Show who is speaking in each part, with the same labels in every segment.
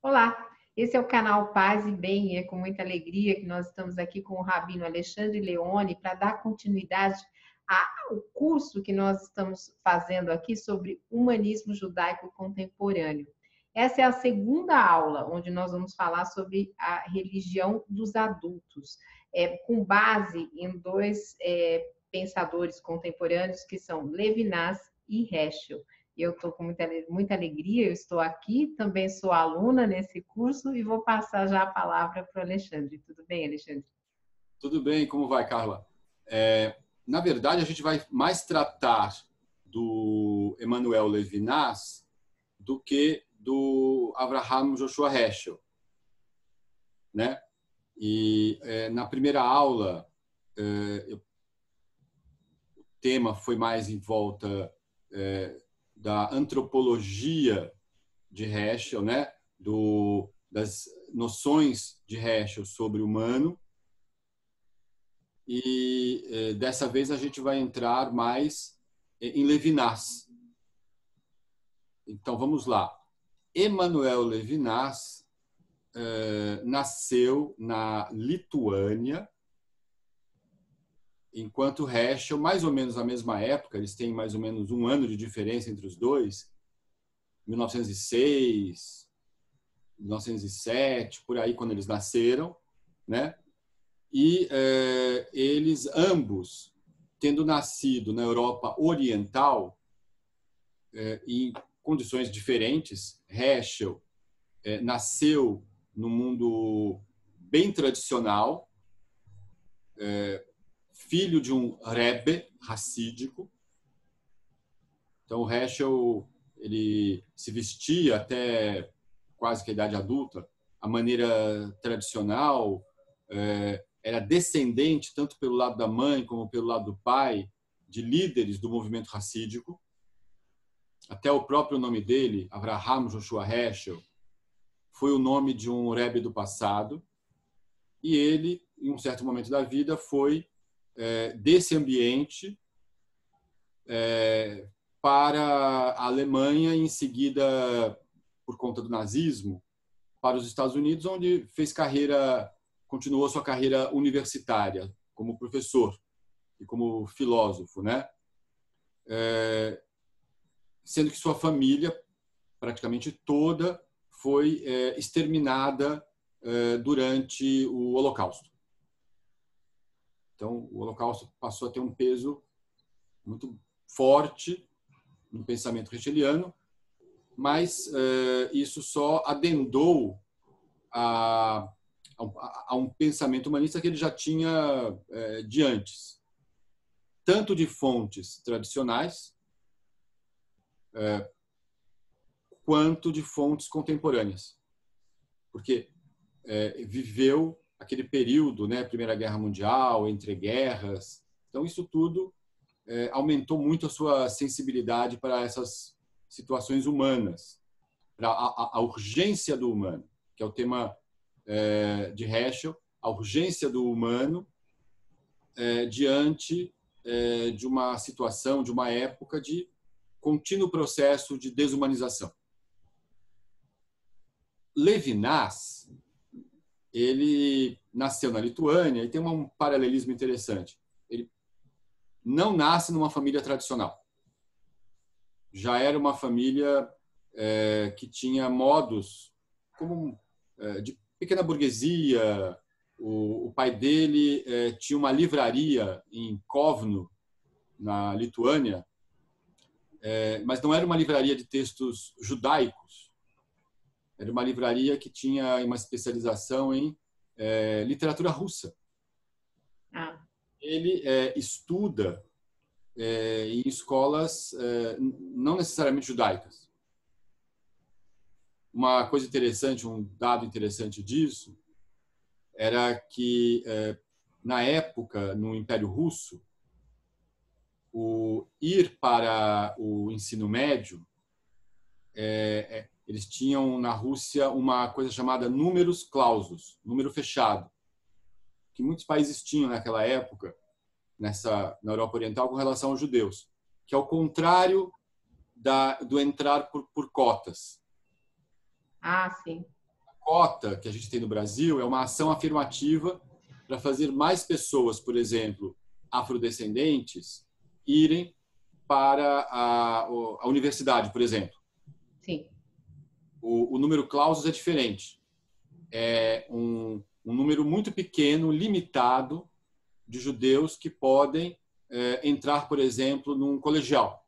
Speaker 1: Olá, esse é o canal Paz e Bem, e é com muita alegria que nós estamos aqui com o Rabino Alexandre Leone para dar continuidade ao curso que nós estamos fazendo aqui sobre humanismo judaico contemporâneo. Essa é a segunda aula, onde nós vamos falar sobre a religião dos adultos, com base em dois pensadores contemporâneos que são Levinas e Heschel. Eu estou com muita alegria, eu estou aqui, também sou aluna nesse curso e vou passar já a palavra para o Alexandre. Tudo bem, Alexandre?
Speaker 2: Tudo bem, como vai, Carla? Na verdade, a gente vai mais tratar do Emmanuel Levinas do que do Avraham Joshua Heschel, né? E na primeira aula, o tema foi mais em volta da antropologia de Heschel, né? Das noções de Heschel sobre o humano. E dessa vez a gente vai entrar mais em Levinas. Então vamos lá. Emmanuel Levinas nasceu na Lituânia, enquanto Heschel, mais ou menos na mesma época, eles têm mais ou menos um ano de diferença entre os dois, 1906, 1907, por aí quando eles nasceram, né? E eles ambos, tendo nascido na Europa Oriental, em condições diferentes, Heschel nasceu no mundo bem tradicional, filho de um Rebbe racídico. Então, o Heschel ele se vestia até quase que a idade adulta, a maneira tradicional, era descendente, tanto pelo lado da mãe como pelo lado do pai, de líderes do movimento racídico. Até o próprio nome dele, Avraham Joshua Heschel, foi o nome de um rebbe do passado. E ele, em um certo momento da vida, foi desse ambiente para a Alemanha e, em seguida, por conta do nazismo, para os Estados Unidos, onde fez continuou sua carreira universitária como professor e como filósofo, né? Sendo que sua família, praticamente toda, foi exterminada durante o Holocausto. Então, o Holocausto passou a ter um peso muito forte no pensamento hegeliano, mas isso só adendou a um pensamento humanista que ele já tinha de antes, tanto de fontes tradicionais quanto de fontes contemporâneas, porque viveu aquele período, né, Primeira Guerra Mundial, entre guerras. Então isso tudo aumentou muito a sua sensibilidade para essas situações humanas, para a urgência do humano, que é o tema de Heschel, a urgência do humano diante de uma situação, de uma época de contínuo processo de desumanização. Levinas, ele nasceu na Lituânia e tem um paralelismo interessante. Ele não nasce numa família tradicional. Já era uma família que tinha modos como de pequena burguesia. O pai dele tinha uma livraria em Kovno, na Lituânia, mas não era uma livraria de textos judaicos. Era uma livraria que tinha uma especialização em literatura russa. Ele estuda em escolas não necessariamente judaicas. Uma coisa interessante, um dado interessante disso, era que, na época, no Império Russo, ir para o ensino médio, eles tinham na Rússia uma coisa chamada números clausus, número fechado, que muitos países tinham naquela época, na Europa Oriental, com relação aos judeus, que é o contrário do entrar por cotas.
Speaker 1: Ah, sim.
Speaker 2: cota que a gente tem no Brasil é uma ação afirmativa para fazer mais pessoas, por exemplo, afrodescendentes, irem para a universidade, por exemplo.
Speaker 1: Sim.
Speaker 2: O número clausus é diferente. É um número muito pequeno, limitado, de judeus que podem entrar, por exemplo, num colegial,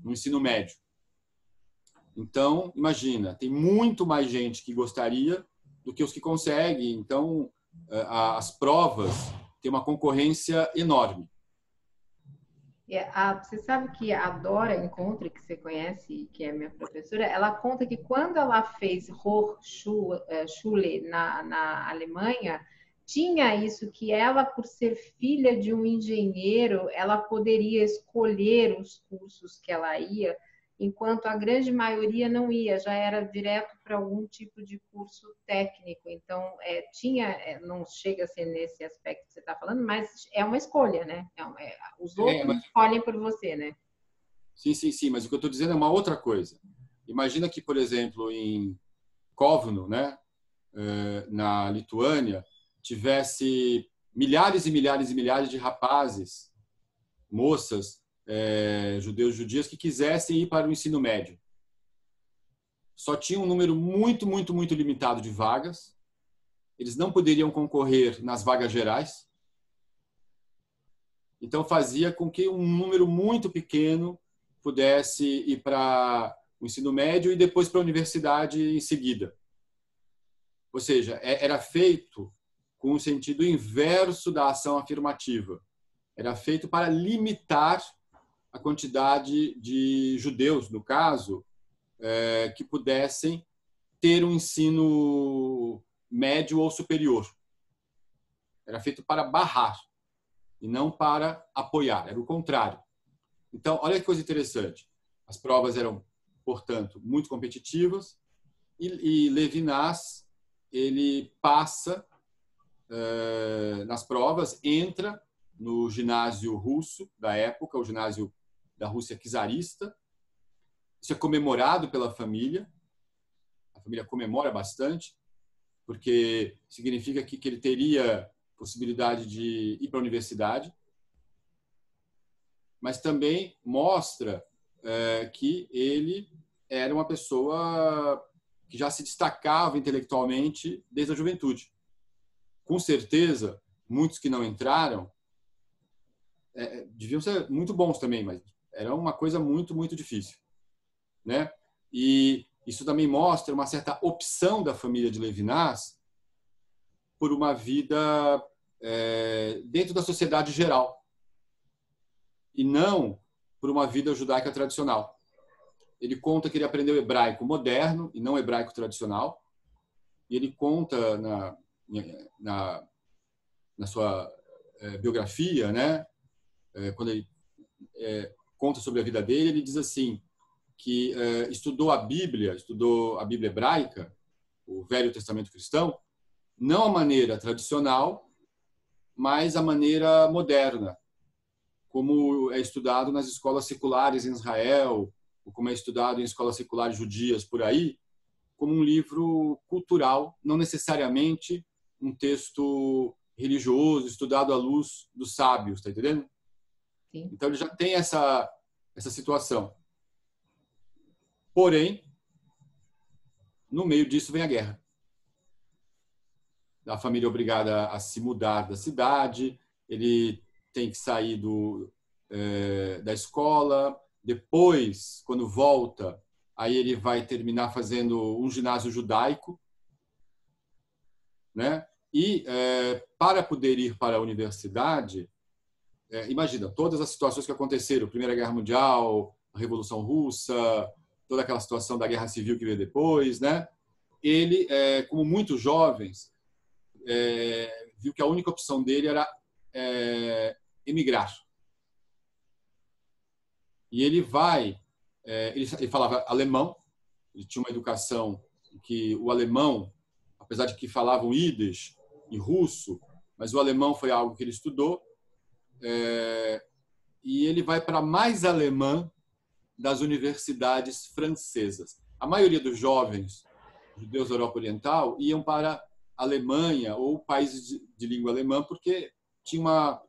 Speaker 2: no ensino médio. Então, imagina, tem muito mais gente que gostaria do que os que conseguem. Então, as provas têm uma concorrência enorme.
Speaker 1: Você sabe que a Dora Encontre, que você conhece, que é minha professora, ela conta que quando ela fez Hochschule na Alemanha, tinha isso que ela, por ser filha de um engenheiro, ela poderia escolher os cursos que ela ia, enquanto a grande maioria não ia, já era direto para algum tipo de curso técnico. Então, não chega a ser nesse aspecto que você está falando, mas é uma escolha, né? Os outros escolhem por você, né?
Speaker 2: Sim, mas o que eu estou dizendo é uma outra coisa. Imagina que, por exemplo, em Kovno, né, na Lituânia, tivesse milhares e milhares e milhares de rapazes, moças, judeus, judias, que quisessem ir para o ensino médio. Só tinha um número muito, muito, muito limitado de vagas. Eles não poderiam concorrer nas vagas gerais. Então, fazia com que um número muito pequeno pudesse ir para o ensino médio e depois para a universidade em seguida. Ou seja, era feito com o sentido inverso da ação afirmativa. Era feito para limitar a quantidade de judeus, no caso, que pudessem ter um ensino médio ou superior. Era feito para barrar e não para apoiar. Era o contrário. Então, olha que coisa interessante. As provas eram, portanto, muito competitivas e Levinas, ele passa nas provas, entra no ginásio russo da época, o ginásio da Rússia czarista. Isso é comemorado pela família. A família comemora bastante, porque significa que ele teria possibilidade de ir para a universidade, mas também mostra que ele era uma pessoa que já se destacava intelectualmente desde a juventude. Com certeza, muitos que não entraram deviam ser muito bons também, mas era uma coisa muito, muito difícil, né? E isso também mostra uma certa opção da família de Levinas por uma vida dentro da sociedade geral e não por uma vida judaica tradicional. Ele conta que ele aprendeu hebraico moderno e não hebraico tradicional, e ele conta na sua biografia, né, quando ele conta sobre a vida dele, ele diz assim, que estudou a Bíblia hebraica, o Velho Testamento cristão, não a maneira tradicional, mas a maneira moderna, como é estudado nas escolas seculares em Israel, ou como é estudado em escolas seculares judias por aí, como um livro cultural, não necessariamente um texto religioso, estudado à luz dos sábios, tá entendendo?
Speaker 1: Sim.
Speaker 2: Então ele já tem essa situação. Porém, no meio disso vem a guerra. A família é obrigada a se mudar da cidade, ele tem que sair da escola. Depois, quando volta, aí ele vai terminar fazendo um ginásio judaico, né? E para poder ir para a universidade, imagina todas as situações que aconteceram: Primeira Guerra Mundial, a Revolução Russa, toda aquela situação da Guerra Civil que veio depois, né? Ele, como muitos jovens, viu que a única opção dele era emigrar. E ele vai, ele falava alemão, ele tinha uma educação que o alemão, apesar de que falavam Yiddish e russo, mas o alemão foi algo que ele estudou, e ele vai para a mais alemã das universidades francesas. A maioria dos jovens judeus da Europa Oriental iam para a Alemanha ou países de língua alemã porque tinha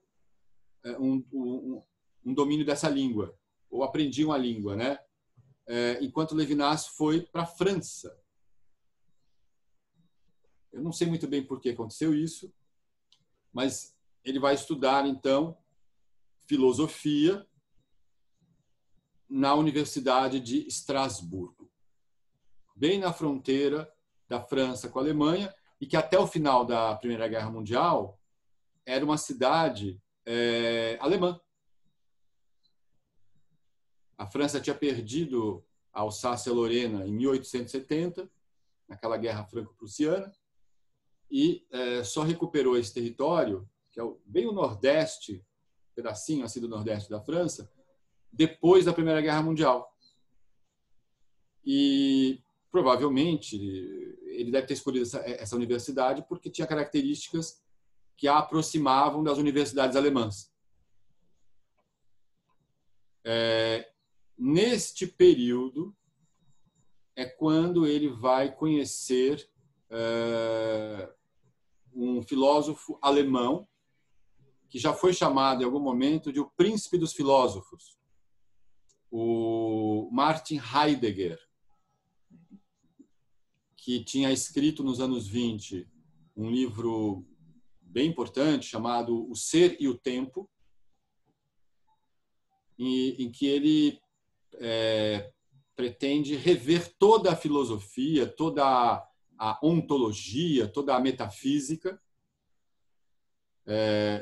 Speaker 2: um domínio dessa língua, ou aprendiam a língua, né? Enquanto Levinas foi para a França. Eu não sei muito bem por que aconteceu isso, mas ele vai estudar, então, filosofia na Universidade de Estrasburgo, bem na fronteira da França com a Alemanha, e que até o final da Primeira Guerra Mundial era uma cidade alemã. A França tinha perdido a Alsácia-Lorena em 1870, naquela guerra franco-prussiana, e só recuperou esse território, que é bem o nordeste, pedacinho assim do nordeste da França, depois da Primeira Guerra Mundial. E provavelmente ele deve ter escolhido essa universidade porque tinha características que a aproximavam das universidades alemãs. Neste período é quando ele vai conhecer um filósofo alemão que já foi chamado em algum momento de o príncipe dos filósofos, o Martin Heidegger, que tinha escrito nos anos 20 um livro bem importante chamado O Ser e o Tempo, em que ele pretende rever toda a filosofia, toda a ontologia, toda a metafísica,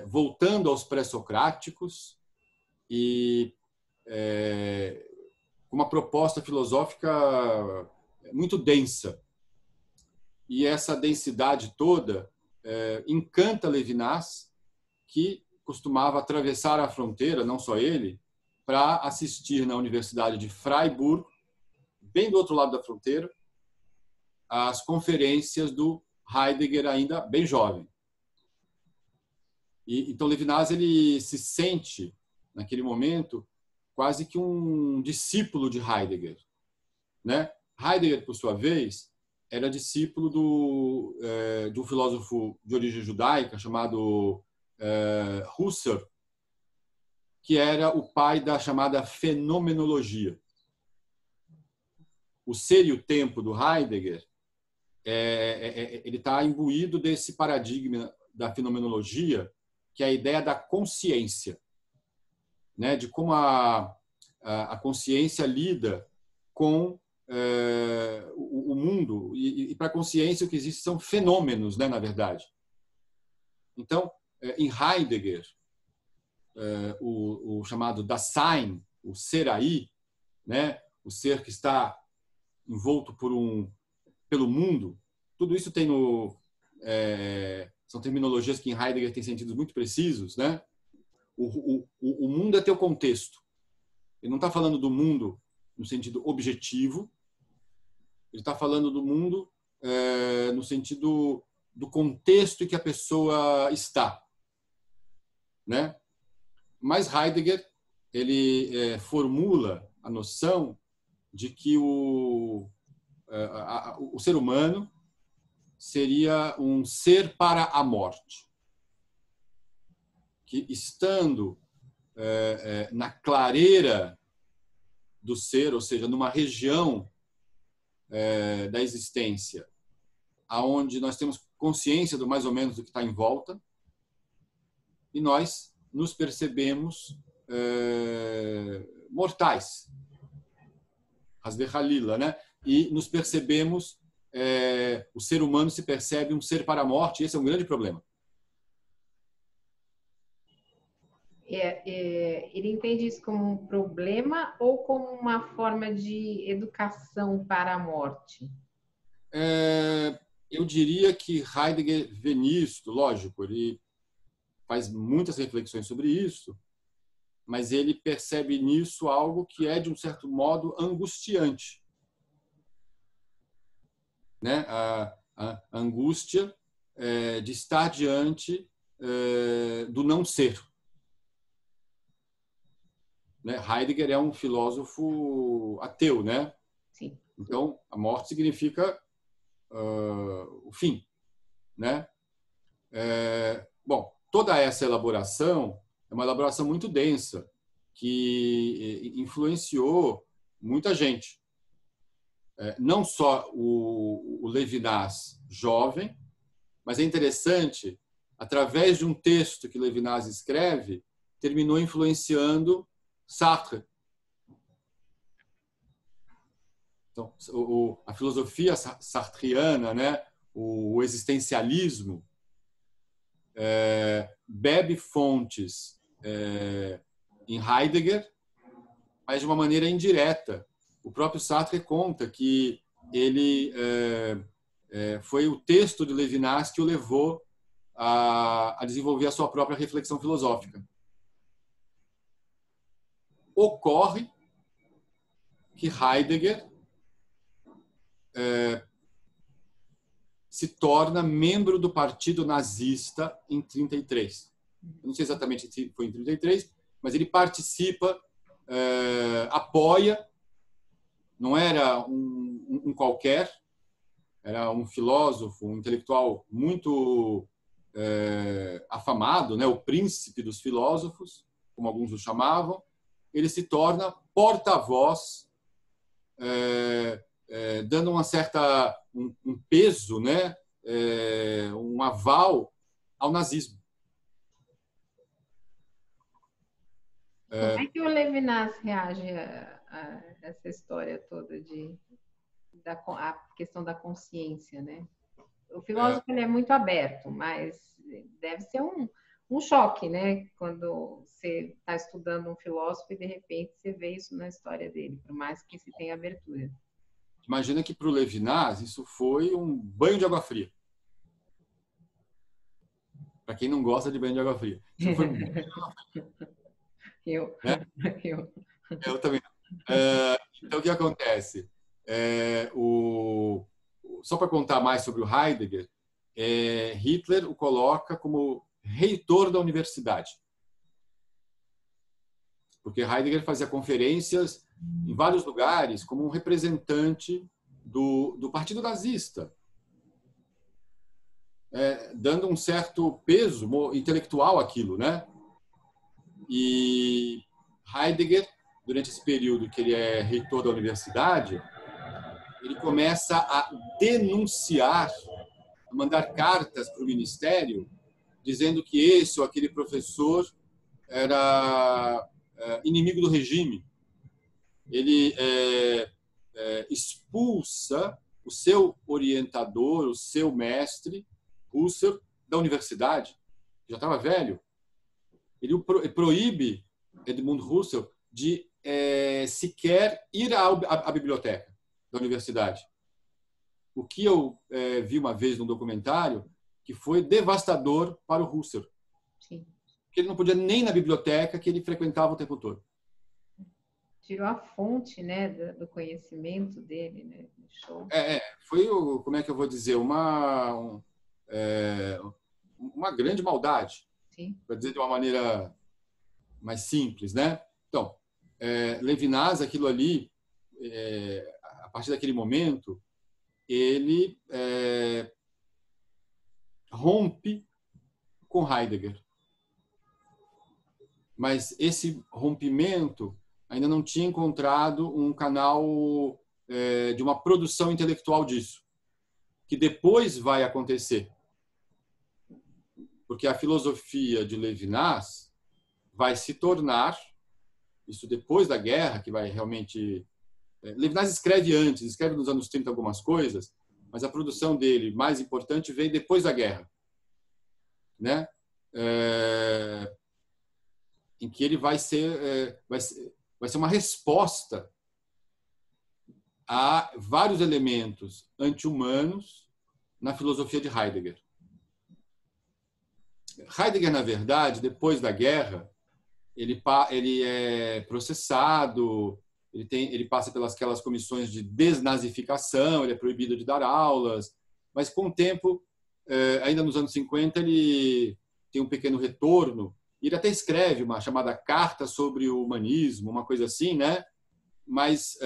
Speaker 2: voltando aos pré-socráticos e com uma proposta filosófica muito densa. E essa densidade toda encanta Levinas, que costumava atravessar a fronteira, não só ele, para assistir na Universidade de Freiburg, bem do outro lado da fronteira, às conferências do Heidegger, ainda bem jovem. Então, Levinas ele se sente, naquele momento, quase que um discípulo de Heidegger, né? Heidegger, por sua vez, era discípulo de um filósofo de origem judaica chamado Husserl, que era o pai da chamada fenomenologia. O Ser e o Tempo do Heidegger ele está imbuído desse paradigma da fenomenologia, que é a ideia da consciência, né? De como a consciência lida com o mundo, e para a consciência o que existe são fenômenos, né, na verdade. Então, em Heidegger, o chamado Dasein, o ser aí, né, o ser que está envolto pelo mundo, tudo isso tem são terminologias que em Heidegger têm sentidos muito precisos, né? O mundo é teu contexto. Ele não está falando do mundo no sentido objetivo, ele está falando do mundo no sentido do contexto em que a pessoa está, né? Mas Heidegger ele formula a noção de que o ser humano seria um ser para a morte, que estando na clareira do ser, ou seja, numa região da existência, aonde nós temos consciência do mais ou menos do que está em volta, e nós nos percebemos mortais, Hasbe Halila, né? E nos percebemos, o ser humano se percebe um ser para a morte, e esse é um grande problema.
Speaker 1: Ele entende isso como um problema ou como uma forma de educação para a morte?
Speaker 2: Eu diria que Heidegger vê nisso, lógico, ele faz muitas reflexões sobre isso, mas ele percebe nisso algo que é, de um certo modo, angustiante, né? A angústia de estar diante do não ser. Né? Heidegger é um filósofo ateu, né?
Speaker 1: Sim.
Speaker 2: Então, a morte significa o fim, né? Bom, toda essa elaboração é uma elaboração muito densa, que influenciou muita gente. Não só o Levinas jovem, mas é interessante, através de um texto que Levinas escreve, terminou influenciando Sartre. Então, a filosofia sartriana, né, o existencialismo, bebe fontes em Heidegger, mas de uma maneira indireta. O próprio Sartre conta que ele foi o texto de Levinas que o levou a desenvolver a sua própria reflexão filosófica. Ocorre que Heidegger se torna membro do Partido Nazista em 1933. Eu não sei exatamente se foi em 1933, mas ele participa, apoia, não era um qualquer, era um filósofo, um intelectual muito afamado, né, o príncipe dos filósofos, como alguns o chamavam. Ele se torna porta-voz, dando um peso, né, um aval ao nazismo.
Speaker 1: Como é que o Levinas reage a essa história toda a questão da consciência, né? O filósofo ele é muito aberto, mas deve ser um choque, né? Quando você está estudando um filósofo e de repente você vê isso na história dele, por mais que se tenha abertura.
Speaker 2: Imagina que para o Levinas isso foi um banho de água fria. Para quem não gosta de banho de água fria. Isso foi um banho de água fria. Né? Eu também. Então, o que acontece? Só para contar mais sobre o Heidegger, Hitler o coloca como reitor da universidade. Porque Heidegger fazia conferências em vários lugares como um representante do Partido Nazista, dando um certo peso intelectual àquilo, né? E Heidegger, durante esse período que ele é reitor da universidade, ele começa a denunciar, a mandar cartas para o ministério, dizendo que esse ou aquele professor era inimigo do regime. Ele expulsa o seu orientador, o seu mestre, Husserl, da universidade. Já estava velho. Ele proíbe Edmund Husserl de sequer ir à biblioteca da universidade. O que eu vi uma vez num documentário que foi devastador para o Husserl.
Speaker 1: Sim.
Speaker 2: Porque ele não podia nem ir na biblioteca que ele frequentava o tempo todo.
Speaker 1: Tirou a fonte, né, do conhecimento dele, né? Show.
Speaker 2: Foi, como é que eu vou dizer, uma grande maldade. Para dizer de uma maneira mais simples, né? Então, Levinas, aquilo ali, a partir daquele momento, ele rompe com Heidegger. Mas esse rompimento ainda não tinha encontrado um canal de uma produção intelectual disso, que depois vai acontecer. Porque a filosofia de Levinas vai se tornar, isso depois da guerra, que vai realmente... Levinas escreve antes, escreve nos anos 30 algumas coisas, mas a produção dele mais importante veio depois da guerra, né? Em que ele vai ser uma resposta a vários elementos anti-humanos na filosofia de Heidegger. Heidegger, na verdade, depois da guerra, ele é processado, ele passa pelas aquelas comissões de desnazificação, ele é proibido de dar aulas, mas com o tempo, ainda nos anos 50, ele tem um pequeno retorno, e ele até escreve uma chamada Carta sobre o Humanismo, uma coisa assim, né? Mas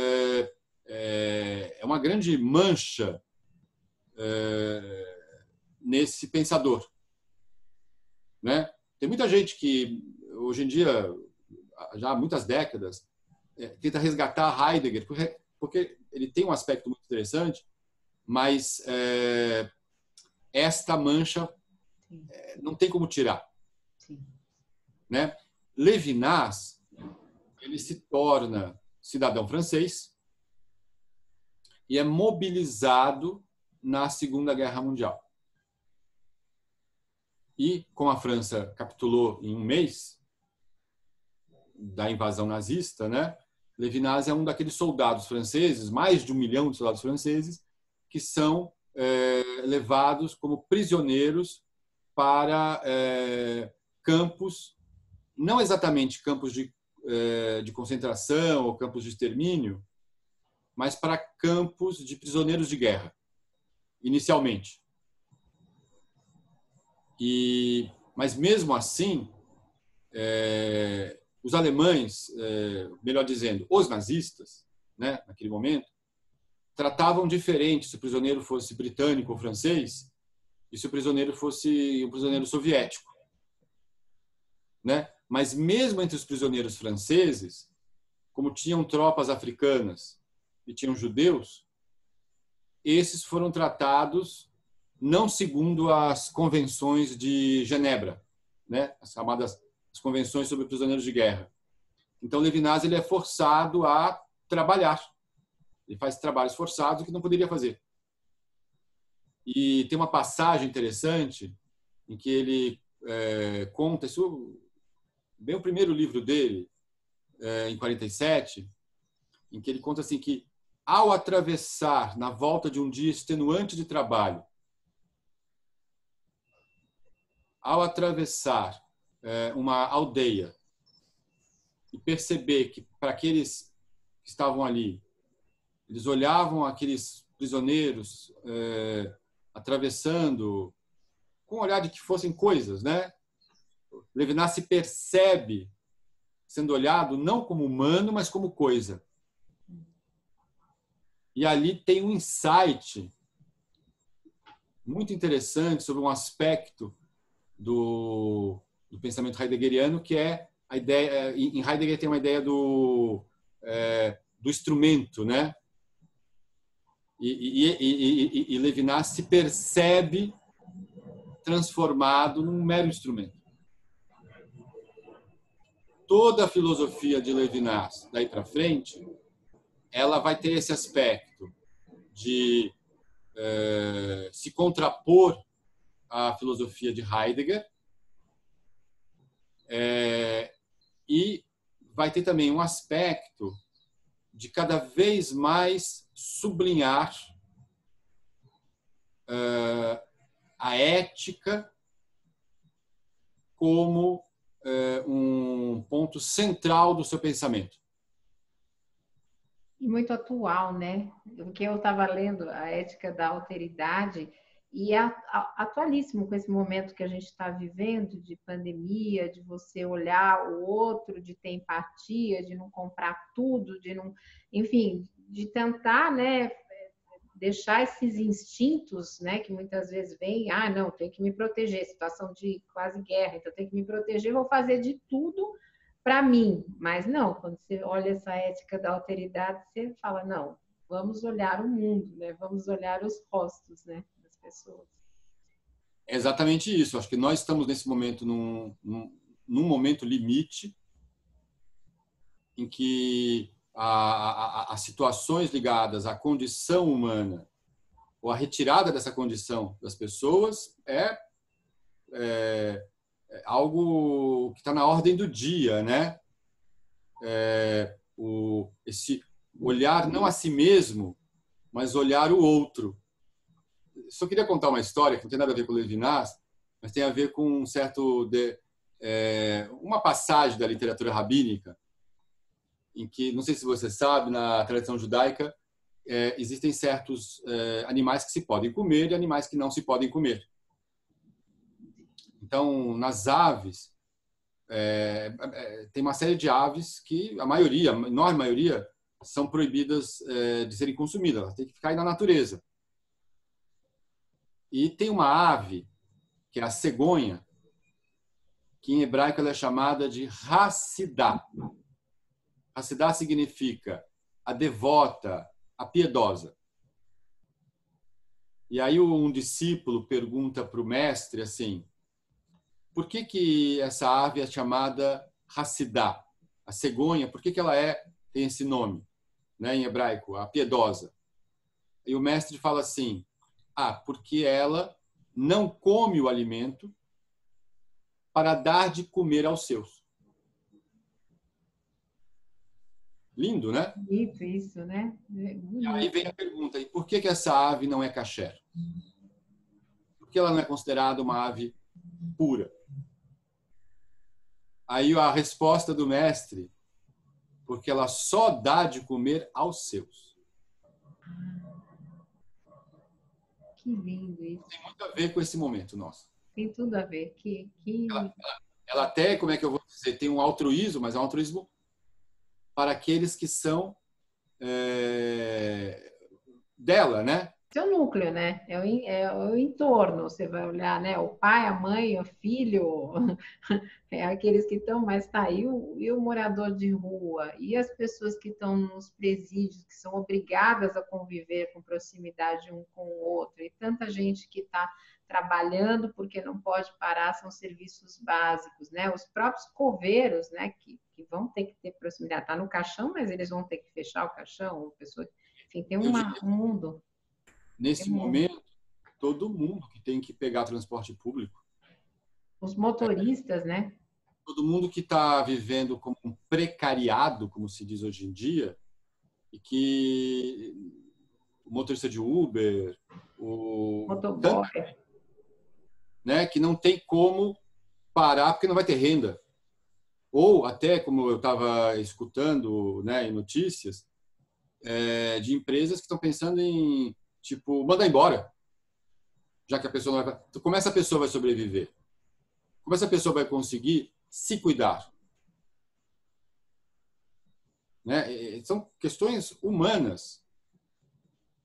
Speaker 2: é uma grande mancha nesse pensador, né? Tem muita gente que, hoje em dia, já há muitas décadas, tenta resgatar Heidegger, porque ele tem um aspecto muito interessante, mas esta mancha não tem como tirar.
Speaker 1: Sim.
Speaker 2: Né? Levinas, ele se torna cidadão francês e é mobilizado na Segunda Guerra Mundial. E, como a França capitulou em um mês da invasão nazista, né? Levinas é um daqueles soldados franceses, mais de 1 milhão de soldados franceses, que são levados como prisioneiros para campos, não exatamente campos de concentração ou campos de extermínio, mas para campos de prisioneiros de guerra, inicialmente. Mas mesmo assim, os alemães, melhor dizendo, os nazistas, né, naquele momento, tratavam diferente se o prisioneiro fosse britânico ou francês e se o prisioneiro fosse um prisioneiro soviético, né? Mas mesmo entre os prisioneiros franceses, como tinham tropas africanas e tinham judeus, esses foram tratados não segundo as convenções de Genebra, né? As chamadas convenções sobre prisioneiros de guerra. Então, Levinas ele é forçado a trabalhar. Ele faz trabalhos forçados que não poderia fazer. E tem uma passagem interessante em que ele conta, isso bem o primeiro livro dele, em 47, em que ele conta assim que, ao atravessar, na volta de um dia extenuante de trabalho, ao atravessar uma aldeia e perceber que, para aqueles que estavam ali, eles olhavam aqueles prisioneiros atravessando com o olhar de que fossem coisas, né? Levinas se percebe sendo olhado não como humano, mas como coisa. E ali tem um insight muito interessante sobre um aspecto do pensamento heideggeriano, que é a ideia. Em Heidegger tem uma ideia do instrumento, né? E Levinas se percebe transformado num mero instrumento. Toda a filosofia de Levinas, daí para frente, ela vai ter esse aspecto de se contrapor à filosofia de Heidegger, e vai ter também um aspecto de cada vez mais sublinhar a ética como um ponto central do seu pensamento.
Speaker 1: E muito atual, né? Porque eu estava lendo a Ética da Alteridade e é atualíssimo com esse momento que a gente está vivendo de pandemia, de você olhar o outro, de ter empatia, de não comprar tudo, de não, enfim, de tentar, né, deixar esses instintos, né, que muitas vezes vêm, não, tem que me proteger, situação de quase guerra, então tem que me proteger, vou fazer de tudo para mim. Mas não, quando você olha essa ética da alteridade, você fala, não, vamos olhar o mundo, né, vamos olhar os rostos, né, das pessoas.
Speaker 2: É exatamente isso. Acho que nós estamos nesse momento num momento limite em que as situações ligadas à condição humana ou à retirada dessa condição das pessoas é algo que está na ordem do dia, né? Esse olhar não a si mesmo, mas olhar o outro. Só queria contar uma história que não tem nada a ver com Levinas, mas tem a ver com um certo uma passagem da literatura rabínica em que, não sei se você sabe, na tradição judaica, existem certos animais que se podem comer e animais que não se podem comer. Então, nas aves, tem uma série de aves que a enorme maioria, são proibidas de serem consumidas. Elas têm que ficar aí na natureza. E tem uma ave, que é a cegonha, que em hebraico ela é chamada de Hassidah. Hassidah significa a devota, a piedosa. E aí um discípulo pergunta para o mestre assim, por que essa ave é chamada Hassidah? A cegonha, por que ela tem esse nome, né, em hebraico, a piedosa? E o mestre fala assim, porque ela não come o alimento para dar de comer aos seus. Lindo, né?
Speaker 1: Bonito isso, né?
Speaker 2: E aí vem a pergunta, e por que essa ave não é kasher? Por que ela não é considerada uma ave pura? Aí a resposta do mestre, porque ela só dá de comer aos seus.
Speaker 1: Que lindo isso.
Speaker 2: Tem muito a ver com esse momento nosso.
Speaker 1: Tem tudo a ver.
Speaker 2: Ela até, como é que eu vou dizer, tem um altruísmo, mas é um altruísmo para aqueles que são dela, né?
Speaker 1: Seu núcleo, né? É o entorno. Você vai olhar, né? O pai, a mãe, o filho, é aqueles que estão, mas tá aí e o morador de rua, e as pessoas que estão nos presídios, que são obrigadas a conviver com proximidade um com o outro, e tanta gente que está trabalhando porque não pode parar, são serviços básicos, né? Os próprios coveiros, né? Que vão ter que ter proximidade. Tá no caixão, mas eles vão ter que fechar o caixão. Pessoa, enfim, tem um mundo.
Speaker 2: Nesse momento, todo mundo que tem que pegar transporte público.
Speaker 1: Os motoristas, né?
Speaker 2: Todo mundo que está vivendo como um precariado, como se diz hoje em dia, e que o motorista de Uber, o
Speaker 1: motoboy,
Speaker 2: né, que não tem como parar porque não vai ter renda. Ou até, como eu estava escutando, né, em notícias, de empresas que estão pensando em tipo, manda embora, já que a pessoa não vai... Então, como essa pessoa vai sobreviver? Como essa pessoa vai conseguir se cuidar? Né? São questões humanas,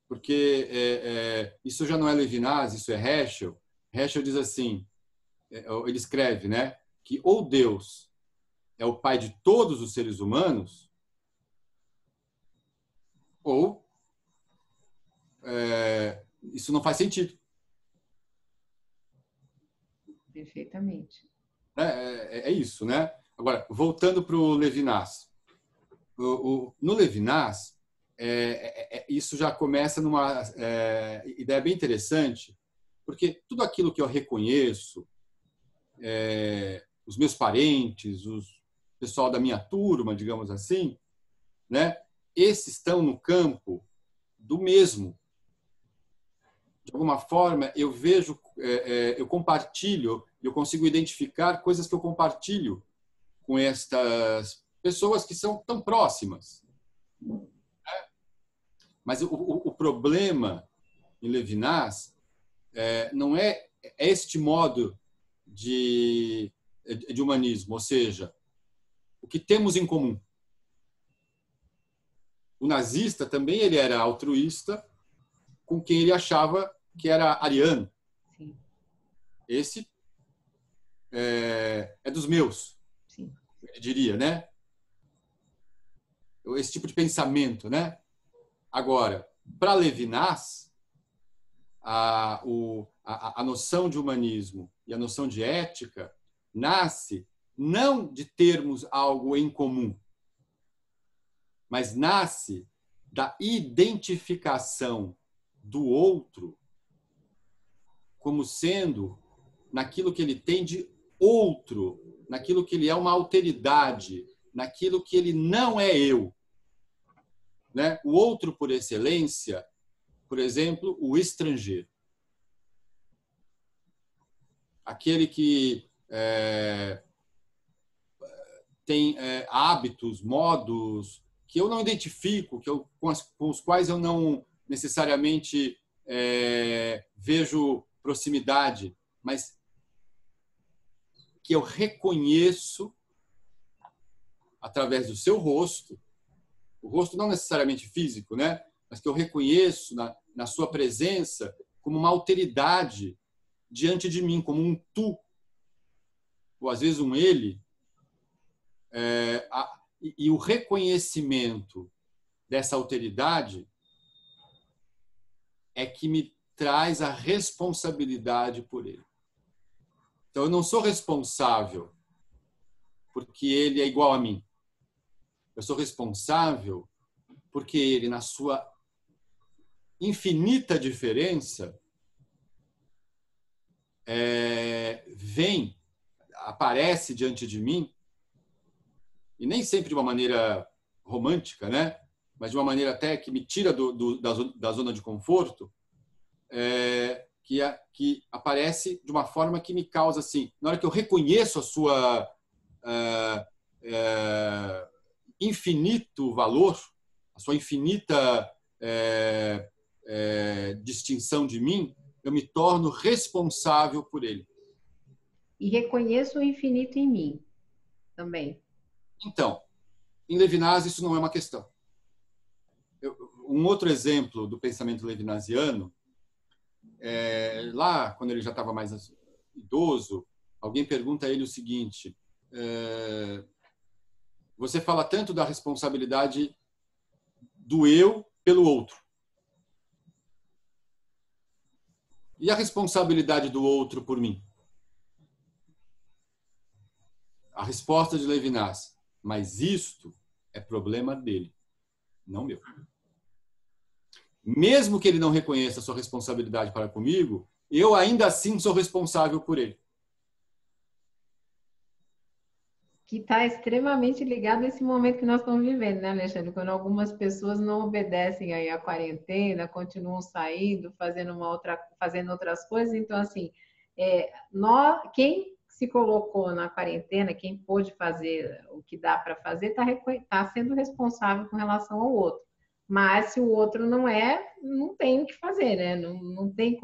Speaker 2: porque isso já não é Levinas, isso é Heschel. Heschel diz assim, ele escreve, né, que ou Deus é o pai de todos os seres humanos, ou isso não faz sentido.
Speaker 1: Perfeitamente.
Speaker 2: É isso, né? Agora, voltando para o Levinas. No Levinas, isso já começa numa ideia bem interessante, porque tudo aquilo que eu reconheço, os meus parentes, o pessoal da minha turma, digamos assim, né? Esses estão no campo do mesmo. De alguma forma, eu vejo, eu compartilho, eu consigo identificar coisas que eu compartilho com estas pessoas que são tão próximas. Mas o problema em Levinas não é este modo de humanismo, ou seja, o que temos em comum. O nazista também ele era altruísta com quem ele achava que era ariano.
Speaker 1: Sim.
Speaker 2: Esse é dos meus,
Speaker 1: sim,
Speaker 2: eu diria, né? Esse tipo de pensamento, né? Agora, para Levinas, a noção de humanismo e a noção de ética nasce não de termos algo em comum, mas nasce da identificação do outro como sendo naquilo que ele tem de outro, naquilo que ele é uma alteridade, naquilo que ele não é eu. Né? O outro por excelência, por exemplo, o estrangeiro. Aquele que tem hábitos, modos que eu não identifico, com os quais eu não necessariamente vejo proximidade, mas que eu reconheço através do seu rosto, o rosto não necessariamente físico, né? Mas que eu reconheço na sua presença como uma alteridade diante de mim, como um tu, ou às vezes um ele, e o reconhecimento dessa alteridade é que me traz a responsabilidade por ele. Então, eu não sou responsável porque ele é igual a mim. Eu sou responsável porque ele, na sua infinita diferença, aparece diante de mim, e nem sempre de uma maneira romântica, né? Mas de uma maneira até que me tira da zona de conforto, que aparece de uma forma que me causa assim, na hora que eu reconheço a sua infinito valor, a sua infinita distinção de mim, eu me torno responsável por ele.
Speaker 1: E reconheço o infinito em mim também.
Speaker 2: Então, em Levinas isso não é uma questão. Um outro exemplo do pensamento levinasiano, lá quando ele já estava mais idoso, alguém pergunta a ele o seguinte: você fala tanto da responsabilidade do eu pelo outro. E a responsabilidade do outro por mim? A resposta de Levinas: mas isto é problema dele, não meu. Mesmo que ele não reconheça a sua responsabilidade para comigo, eu ainda assim sou responsável por ele.
Speaker 1: Que está extremamente ligado a esse momento que nós estamos vivendo, né, Alexandre? Quando algumas pessoas não obedecem aí à quarentena, continuam saindo, fazendo outras coisas. Então, assim, quem se colocou na quarentena, quem pôde fazer o que dá para fazer, está sendo responsável com relação ao outro. Mas se o outro não tem o que fazer, né? Não tem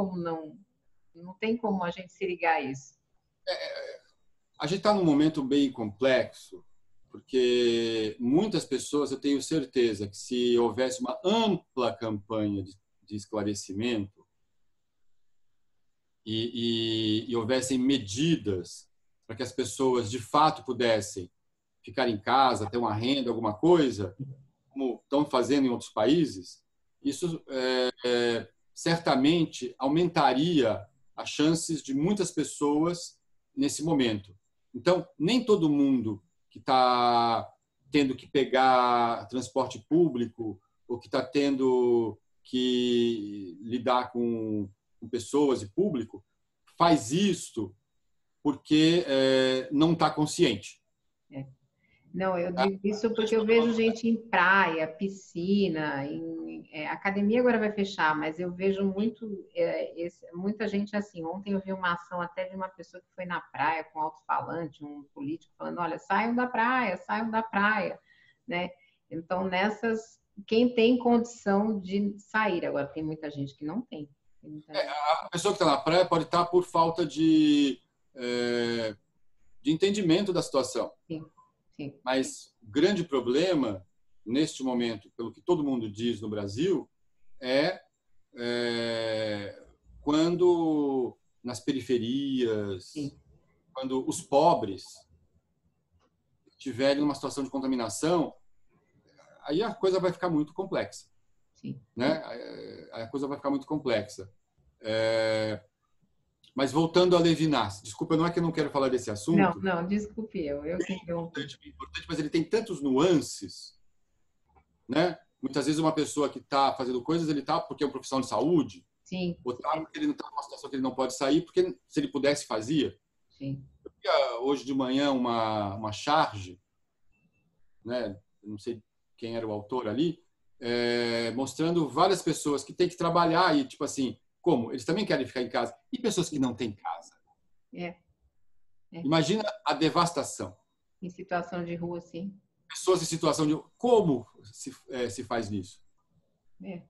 Speaker 1: como a gente se ligar a isso.
Speaker 2: A gente está num momento bem complexo, porque muitas pessoas, eu tenho certeza que se houvesse uma ampla campanha de esclarecimento e houvessem medidas para que as pessoas de fato pudessem ficar em casa, ter uma renda, alguma coisa, como estão fazendo em outros países, isso certamente aumentaria as chances de muitas pessoas nesse momento. Então, nem todo mundo que está tendo que pegar transporte público ou que está tendo que lidar com pessoas e público faz isso porque não está consciente.
Speaker 1: Não, eu digo isso porque eu vejo gente em praia, piscina, academia agora vai fechar, mas eu vejo muita gente assim. Ontem eu vi uma ação até de uma pessoa que foi na praia com alto-falante, um político falando: olha, saiam da praia, né? Então, quem tem condição de sair, agora tem muita gente que não tem.
Speaker 2: A pessoa que está na praia pode estar por falta de entendimento da situação.
Speaker 1: Sim. Sim.
Speaker 2: Mas o grande problema, neste momento, pelo que todo mundo diz no Brasil, é quando nas periferias,
Speaker 1: Sim.
Speaker 2: quando os pobres estiverem numa situação de contaminação, aí a coisa vai ficar muito complexa.
Speaker 1: Sim.
Speaker 2: Né? A coisa vai ficar muito complexa. Mas voltando a Levinas, desculpa, não é que eu não quero falar desse assunto.
Speaker 1: Não, desculpe, eu que
Speaker 2: importante, mas ele tem tantos nuances, né? Muitas vezes uma pessoa que está fazendo coisas, ele está porque é um profissional de saúde,
Speaker 1: Sim.
Speaker 2: ou está porque ele não está numa situação que ele não pode sair, porque se ele pudesse fazia.
Speaker 1: Sim.
Speaker 2: Eu vi hoje de manhã uma charge, né? Não sei quem era o autor ali, mostrando várias pessoas que têm que trabalhar e tipo assim, como eles também querem ficar em casa, e pessoas que não têm casa. Imagina a devastação.
Speaker 1: Em situação de rua, sim.
Speaker 2: Pessoas em situação de... Como se faz nisso? Né?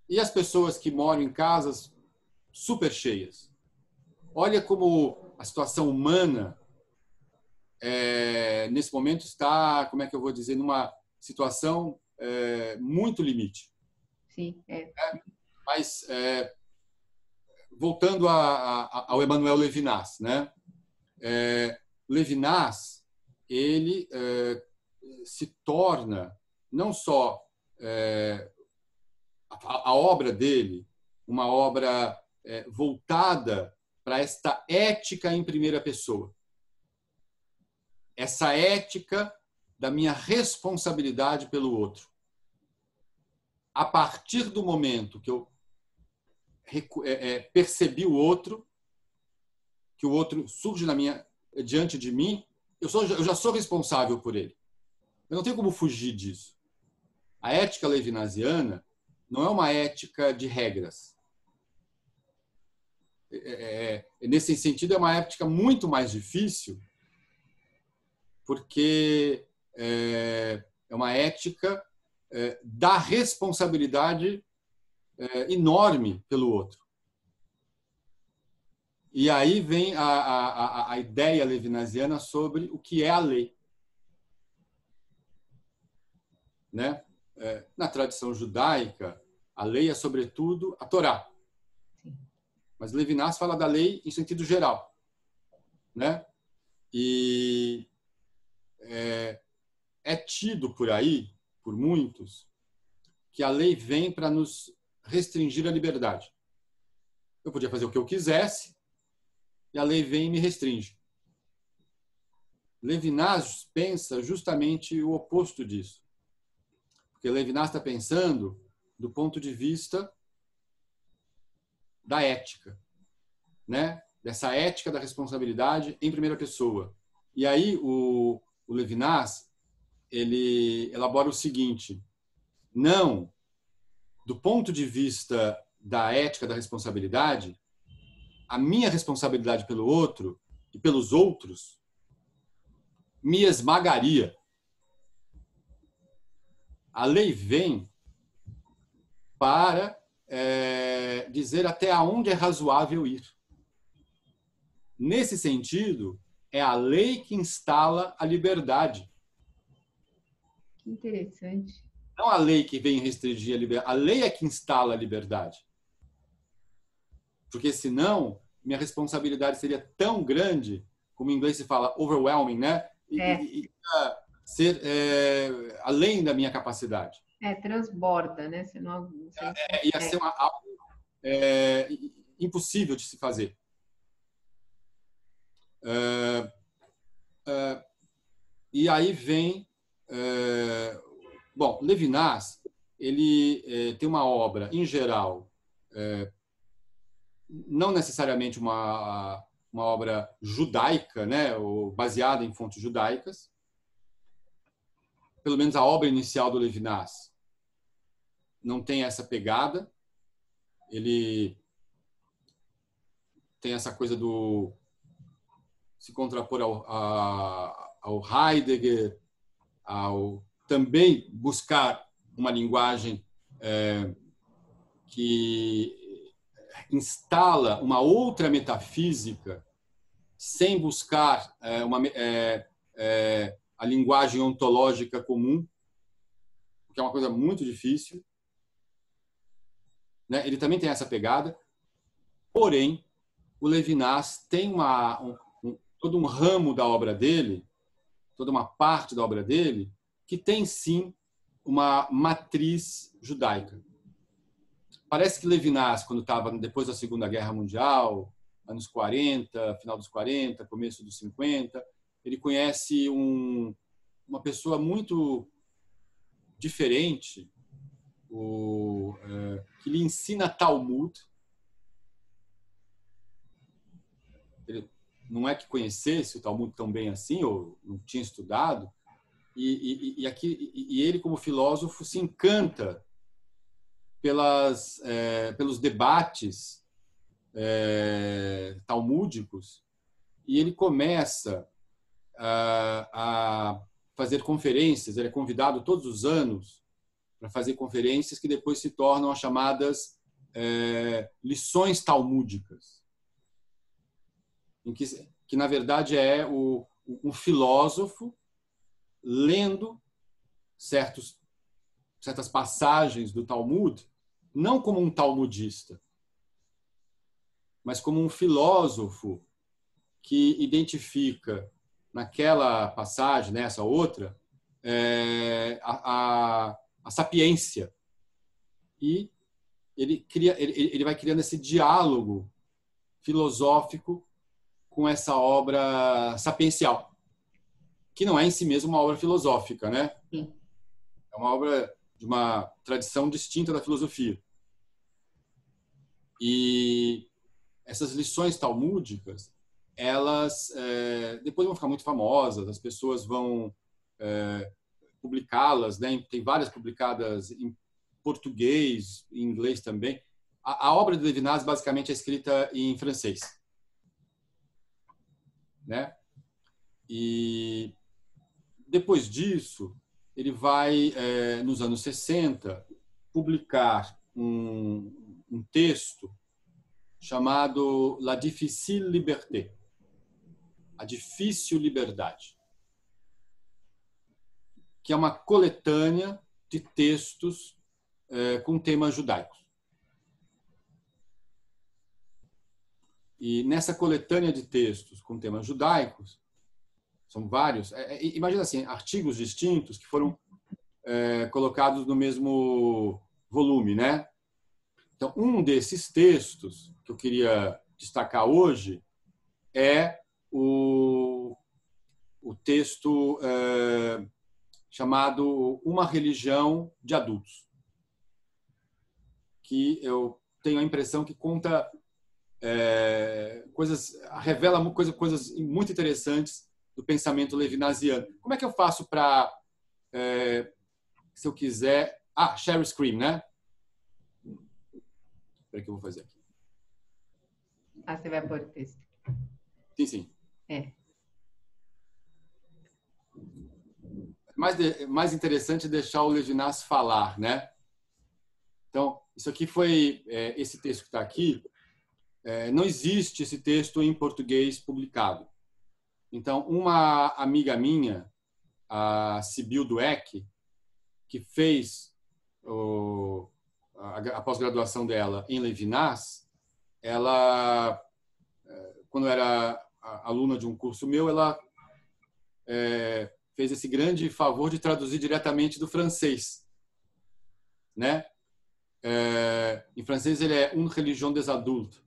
Speaker 2: E as pessoas que moram em casas super cheias? Olha como a situação humana nesse momento está, como é que eu vou dizer, numa situação muito limite.
Speaker 1: Sim,
Speaker 2: Mas voltando ao Emmanuel Levinas, né? Levinas, ele se torna não só a obra dele uma obra voltada para esta ética em primeira pessoa, essa ética da minha responsabilidade pelo outro. A partir do momento que eu percebi o outro, que o outro surge diante de mim, eu já sou responsável por ele. Eu não tenho como fugir disso. A ética levinasiana não é uma ética de regras. Nesse sentido, é uma ética muito mais difícil, porque é uma ética da responsabilidade enorme pelo outro. E aí vem a ideia levinasiana sobre o que é a lei. Né? Na tradição judaica, a lei é, sobretudo, a Torá. Mas Levinas fala da lei em sentido geral. Né? E é tido por aí, por muitos, que a lei vem para nos restringir a liberdade. Eu podia fazer o que eu quisesse e a lei vem e me restringe. Levinas pensa justamente o oposto disso. Porque Levinas está pensando do ponto de vista da ética, né? Dessa ética da responsabilidade em primeira pessoa. E aí o Levinas, ele elabora o seguinte: não, do ponto de vista da ética da responsabilidade, a minha responsabilidade pelo outro e pelos outros me esmagaria. A lei vem para dizer até onde é razoável ir. Nesse sentido, é a lei que instala a liberdade.
Speaker 1: Que interessante.
Speaker 2: Não a lei que vem restringir a liberdade. A lei é que instala a liberdade. Porque senão, minha responsabilidade seria tão grande, como em inglês se fala overwhelming, né? E ser além da minha capacidade.
Speaker 1: Transborda, né? Senão,
Speaker 2: ia ser algo impossível de se fazer. E aí vem... bom, Levinas, ele tem uma obra, em geral, não necessariamente uma obra judaica, né, ou baseada em fontes judaicas. Pelo menos a obra inicial do Levinas não tem essa pegada. Ele tem essa coisa do se contrapor ao Heidegger, ao também buscar uma linguagem que instala uma outra metafísica sem buscar a linguagem ontológica comum, que é uma coisa muito difícil. Né? Ele também tem essa pegada, porém, o Levinas tem todo um ramo da obra dele, toda uma parte da obra dele, que tem, sim, uma matriz judaica. Parece que Levinas, quando estava depois da Segunda Guerra Mundial, anos 40, final dos 40, começo dos 50, ele conhece uma pessoa muito diferente, que lhe ensina Talmud. Ele não é que conhecesse o Talmud tão bem assim, ou não tinha estudado, e ele, como filósofo, se encanta pelos debates talmúdicos, e ele começa a fazer conferências. Ele é convidado todos os anos para fazer conferências que depois se tornam as chamadas lições talmúdicas, em que na verdade é um filósofo lendo certas passagens do Talmud, não como um talmudista, mas como um filósofo que identifica naquela passagem, nessa outra, a sapiência. E ele vai criando esse diálogo filosófico com essa obra sapiencial, que não é em si mesmo uma obra filosófica, né?
Speaker 1: Sim.
Speaker 2: É uma obra de uma tradição distinta da filosofia. E essas lições talmúdicas, elas depois vão ficar muito famosas, as pessoas vão publicá-las, né? Tem várias publicadas em português, em inglês também. A obra de Levinas basicamente é escrita em francês, né? E depois disso, ele vai, nos anos 60, publicar um texto chamado La Difficile Liberté, a difícil liberdade, que é uma coletânea de textos com temas judaicos. E nessa coletânea de textos com temas judaicos, são vários, imagina assim, artigos distintos que foram colocados no mesmo volume, né? Então, um desses textos que eu queria destacar hoje é o texto chamado Uma Religião de Adultos, que eu tenho a impressão que conta revela coisas muito interessantes do pensamento levinasiano. Como é que eu faço para, se eu quiser... share screen, né? Espera que eu vou fazer aqui.
Speaker 1: Você vai pôr o texto.
Speaker 2: Sim, sim. Mais interessante deixar o Levinas falar, né? Então, isso aqui foi esse texto que está aqui. Não existe esse texto em português publicado. Então, uma amiga minha, a Sibyl Dueck, que fez a pós-graduação dela em Levinas, ela, quando era aluna de um curso meu, ela fez esse grande favor de traduzir diretamente do francês, né? Em francês ele é Une religion des adultes,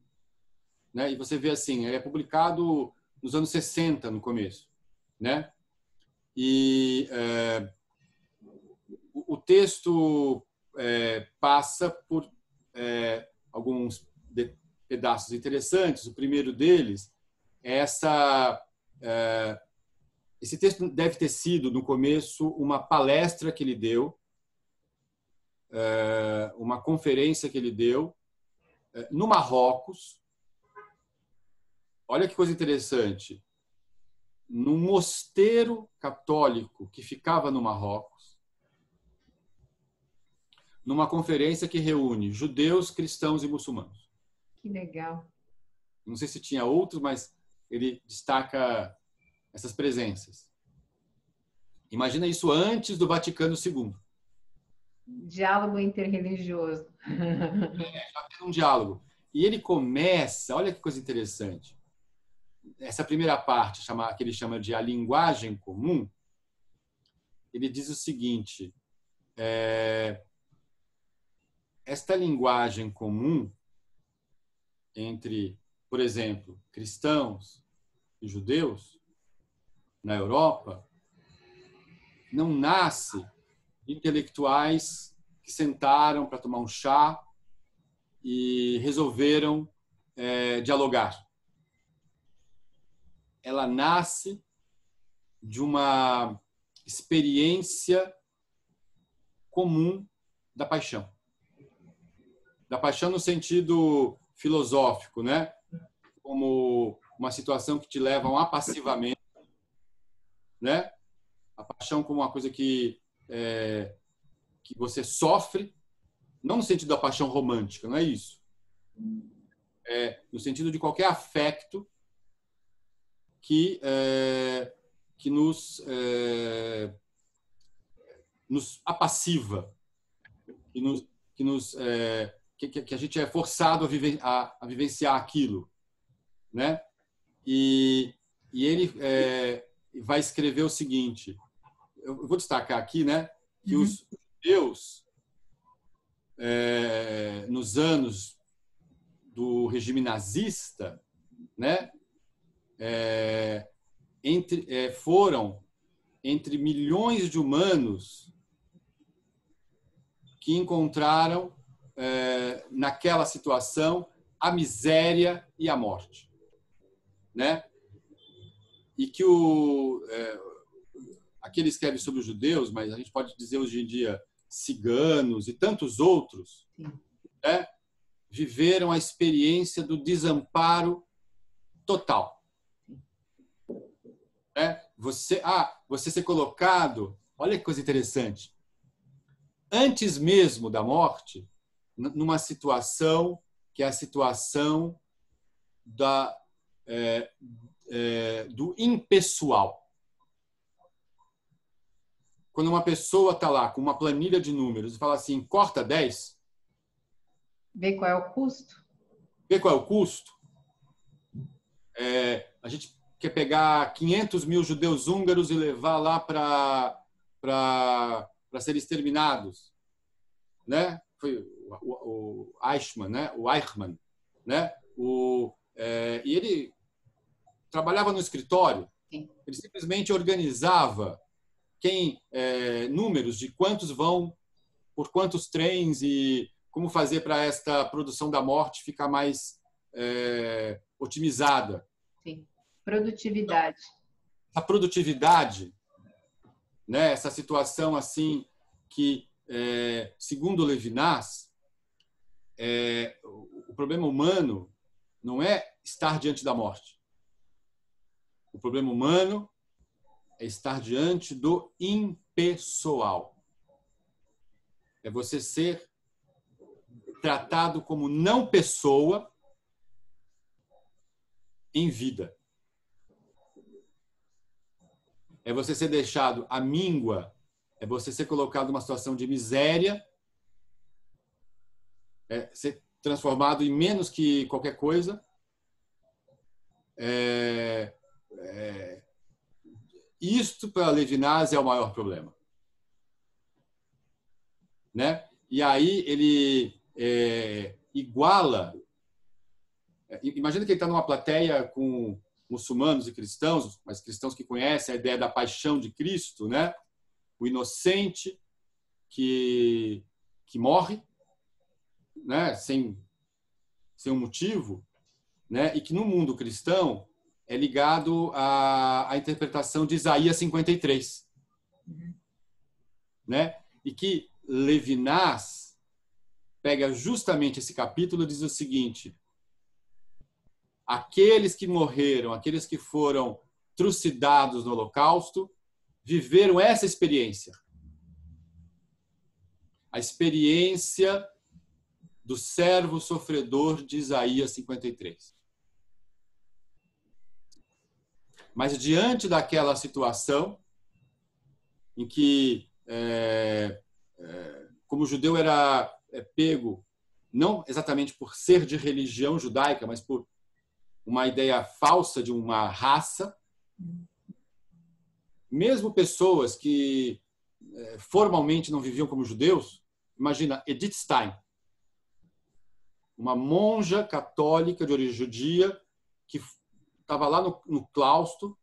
Speaker 2: né? E você vê assim, ele é publicado nos anos 60 no começo, né? E o texto passa por alguns pedaços interessantes. O primeiro deles é esse texto deve ter sido, no começo, uma palestra que ele deu, uma conferência que ele deu no Marrocos. Olha que coisa interessante. Num mosteiro católico que ficava no Marrocos, numa conferência que reúne judeus, cristãos e muçulmanos.
Speaker 1: Que legal.
Speaker 2: Não sei se tinha outros, mas ele destaca essas presenças. Imagina isso antes do Vaticano II.
Speaker 1: Diálogo interreligioso.
Speaker 2: Já tem um diálogo. E ele começa, olha que coisa interessante. Essa primeira parte, que ele chama de a linguagem comum, ele diz o seguinte: esta linguagem comum entre, por exemplo, cristãos e judeus na Europa não nasce de intelectuais que sentaram para tomar um chá e resolveram dialogar. Ela nasce de uma experiência comum da paixão. Da paixão no sentido filosófico, né? Como uma situação que te leva a um apassivamento, né? A paixão como uma coisa que você sofre, não no sentido da paixão romântica, não é isso. No sentido de qualquer afeto que nos apassiva, que nos que a gente é forçado a vivenciar aquilo, né? E ele vai escrever o seguinte, eu vou destacar aqui, né, que os judeus, nos anos do regime nazista, né, foram entre milhões de humanos que encontraram naquela situação a miséria e a morte, né? E que aqui ele escreve sobre os judeus, mas a gente pode dizer hoje em dia ciganos e tantos outros, né, viveram a experiência do desamparo total. Né? Você ser colocado, olha que coisa interessante, antes mesmo da morte, numa situação que é a situação do impessoal. Quando uma pessoa está lá com uma planilha de números e fala assim, corta 10.
Speaker 1: Vê qual é o custo?
Speaker 2: Vê qual é o custo? A gente quer pegar 500 mil judeus húngaros e levar lá para serem exterminados. Né? Foi o Eichmann, né? O Eichmann, né? E ele trabalhava no escritório. Sim. Ele simplesmente organizava números de quantos vão, por quantos trens e como fazer para esta produção da morte ficar mais otimizada.
Speaker 1: Sim. Produtividade.
Speaker 2: A produtividade, né? Essa situação assim que, segundo Levinas, o problema humano não é estar diante da morte. O problema humano é estar diante do impessoal. É você ser tratado como não pessoa em vida. É você ser deixado à míngua, é você ser colocado numa situação de miséria, ser transformado em menos que qualquer coisa. Isto, para Levinas, é o maior problema. Né? E aí ele iguala... Imagina que ele está numa plateia com muçulmanos e cristãos, mas cristãos que conhecem a ideia da paixão de Cristo, né? O inocente que morre, né? sem um motivo, né? E que no mundo cristão é ligado à interpretação de Isaías 53. Né? E que Levinas pega justamente esse capítulo e diz o seguinte: aqueles que morreram, aqueles que foram trucidados no Holocausto, viveram essa experiência. A experiência do servo sofredor de Isaías 53. Mas diante daquela situação em que, como o judeu era pego, não exatamente por ser de religião judaica, mas por uma ideia falsa de uma raça, mesmo pessoas que formalmente não viviam como judeus, imagina Edith Stein, uma monja católica de origem judia que estava lá no claustro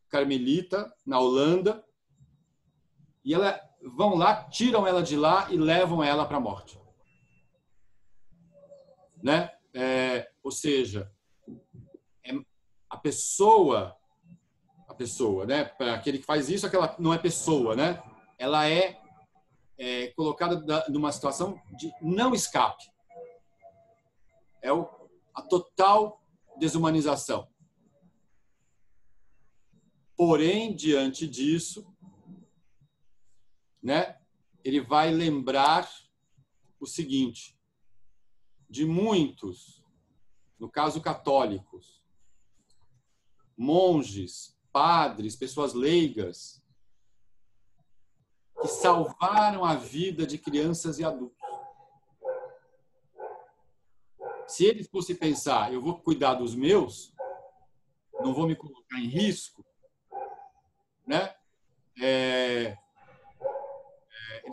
Speaker 2: carmelita, na Holanda, e vão lá, tiram ela de lá e levam ela para a morte. Né? Ou seja, a pessoa, né? Para aquele que faz isso, aquela não é pessoa, né? Ela é colocada numa situação de não escape. É a total desumanização. Porém, diante disso, né, ele vai lembrar o seguinte: de muitos, no caso católicos, monges, padres, pessoas leigas, que salvaram a vida de crianças e adultos. Se ele fosse pensar, eu vou cuidar dos meus, não vou me colocar em risco, né? Eles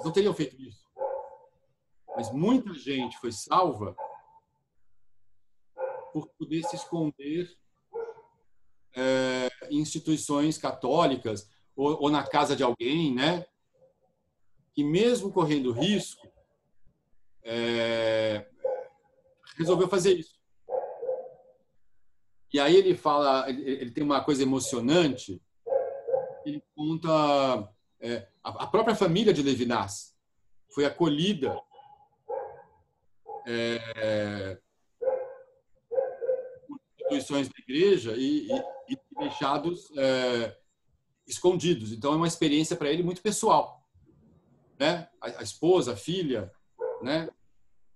Speaker 2: não teriam feito isso. Mas muita gente foi salva por poder se esconder em instituições católicas ou na casa de alguém, né? Que mesmo correndo risco, resolveu fazer isso. E aí ele fala, ele tem uma coisa emocionante, ele conta a própria família de Levinas foi acolhida por instituições da igreja e deixados escondidos. Então é uma experiência para ele muito pessoal, né? A esposa, a filha, né?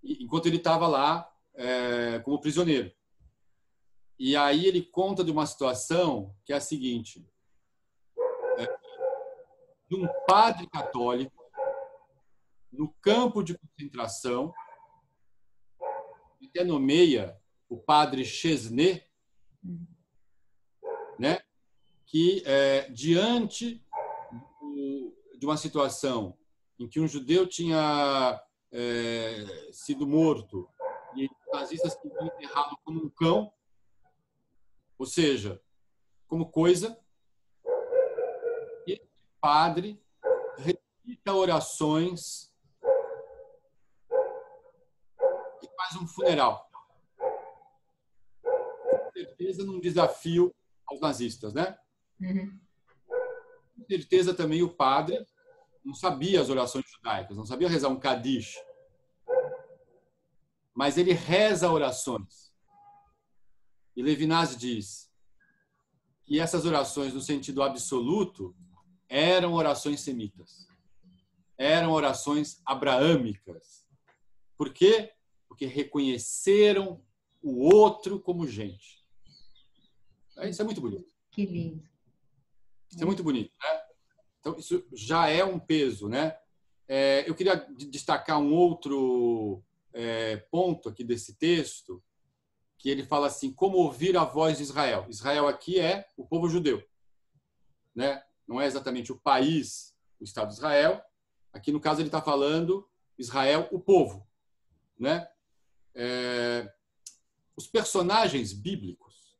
Speaker 2: Enquanto ele estava lá como prisioneiro. E aí ele conta de uma situação que é a seguinte: de um padre católico no campo de concentração, até nomeia o padre Chesney, né? Que diante de uma situação em que um judeu tinha sido morto e os nazistas queriam enterrá-lo como um cão, ou seja, como coisa, e esse padre recita orações e faz um funeral. Com certeza num desafio aos nazistas, né?
Speaker 1: Uhum.
Speaker 2: Com certeza também o padre não sabia as orações judaicas, não sabia rezar um Kadish. Mas ele reza orações. E Levinas diz que essas orações, no sentido absoluto, eram orações semitas. Eram orações abraâmicas. Por quê? Porque reconheceram o outro como gente. Isso é muito bonito.
Speaker 1: Que lindo.
Speaker 2: Isso é muito bonito, né? Então, isso já é um peso, né? Eu queria destacar um outro ponto aqui desse texto, que ele fala assim, como ouvir a voz de Israel. Israel aqui é o povo judeu, né? Não é exatamente o país, o Estado de Israel. Aqui, no caso, ele está falando Israel, o povo, né? Os personagens bíblicos,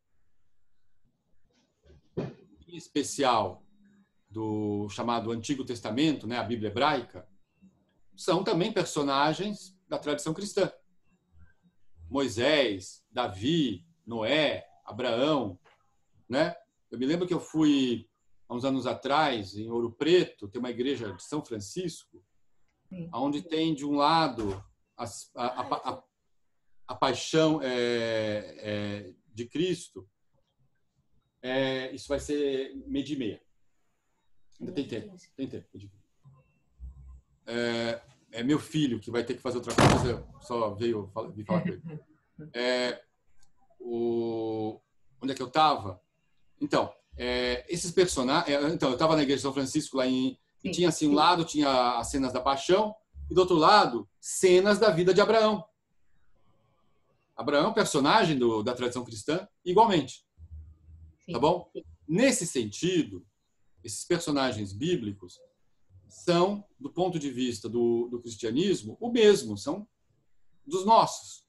Speaker 2: em especial do chamado Antigo Testamento, né, a Bíblia hebraica, são também personagens da tradição cristã. Moisés, Davi, Noé, Abraão, né? Eu me lembro que eu fui há uns anos atrás em Ouro Preto, tem uma igreja de São Francisco, onde tem de um lado a paixão de Cristo. Isso vai ser meio de meia. Ainda tem tempo. É meu filho que vai ter que fazer outra coisa, só veio vir falar com ele. Onde é que eu estava? Então, esses personagens... Então, eu estava na igreja de São Francisco, lá e tinha assim, um lado tinha as cenas da paixão, e do outro lado, cenas da vida de Abraão. Abraão é um personagem da tradição cristã, igualmente. Tá bom? Nesse sentido, esses personagens bíblicos são, do ponto de vista do cristianismo, o mesmo, são dos nossos.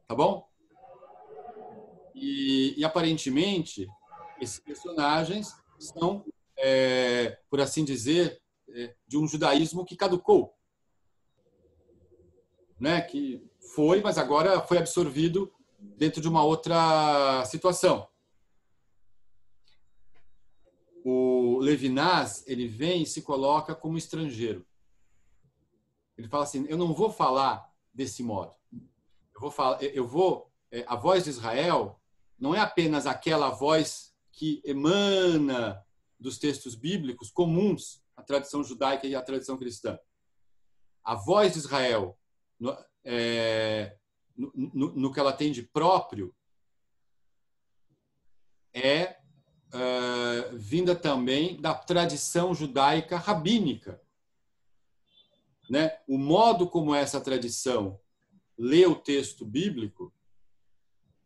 Speaker 2: Tá bom? E aparentemente, esses personagens são, por assim dizer, de um judaísmo que caducou. Né? Que foi, mas agora foi absorvido dentro de uma outra situação. O Levinas, ele vem e se coloca como estrangeiro. Ele fala assim, eu não vou falar desse modo. A voz de Israel não é apenas aquela voz que emana dos textos bíblicos comuns à tradição judaica e à tradição cristã. A voz de Israel, no que ela tem de próprio, vinda também da tradição judaica rabínica. Né? O modo como essa tradição ler o texto bíblico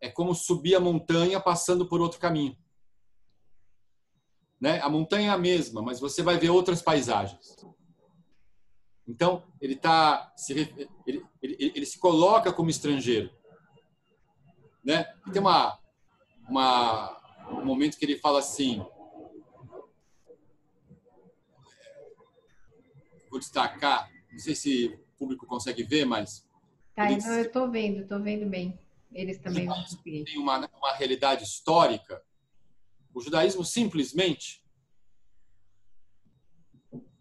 Speaker 2: é como subir a montanha passando por outro caminho. Né? A montanha é a mesma, mas você vai ver outras paisagens. Então, ele se coloca como estrangeiro. Né? E tem um momento que ele fala assim, vou destacar, não sei se o público consegue ver, mas
Speaker 1: Tá, então eu estou vendo bem. Eles também vão conseguir.
Speaker 2: Tem uma realidade histórica. O judaísmo simplesmente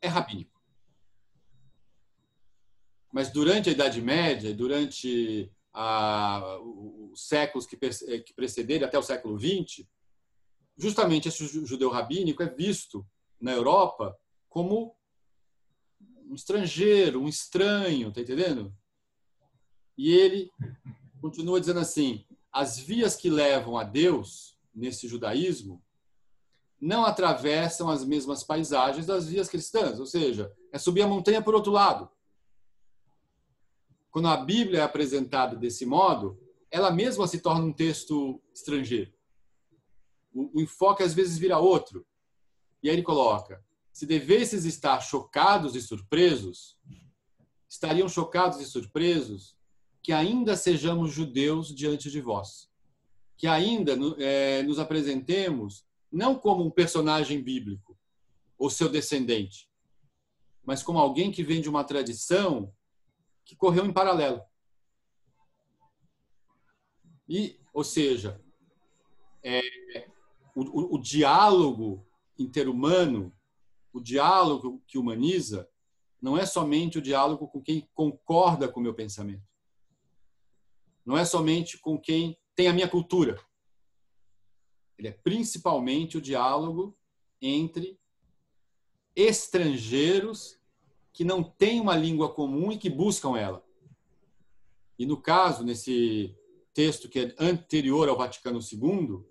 Speaker 2: é rabínico. Mas durante a Idade Média, durante os séculos que precederam, até o século XX, justamente esse judeu rabínico é visto na Europa como um estrangeiro, um estranho, tá entendendo? E ele continua dizendo assim, as vias que levam a Deus, nesse judaísmo, não atravessam as mesmas paisagens das vias cristãs, ou seja, é subir a montanha por outro lado. Quando a Bíblia é apresentada desse modo, ela mesma se torna um texto estrangeiro. O enfoque às vezes vira outro. E aí ele coloca, se devesses estar chocados e surpresos, estariam chocados e surpresos que ainda sejamos judeus diante de vós. Que ainda nos apresentemos não como um personagem bíblico ou seu descendente, mas como alguém que vem de uma tradição que correu em paralelo. Ou seja, o diálogo interhumano, o diálogo que humaniza, não é somente o diálogo com quem concorda com o meu pensamento. Não é somente com quem tem a minha cultura. Ele é principalmente o diálogo entre estrangeiros que não têm uma língua comum e que buscam ela. E no caso, nesse texto que é anterior ao Vaticano II,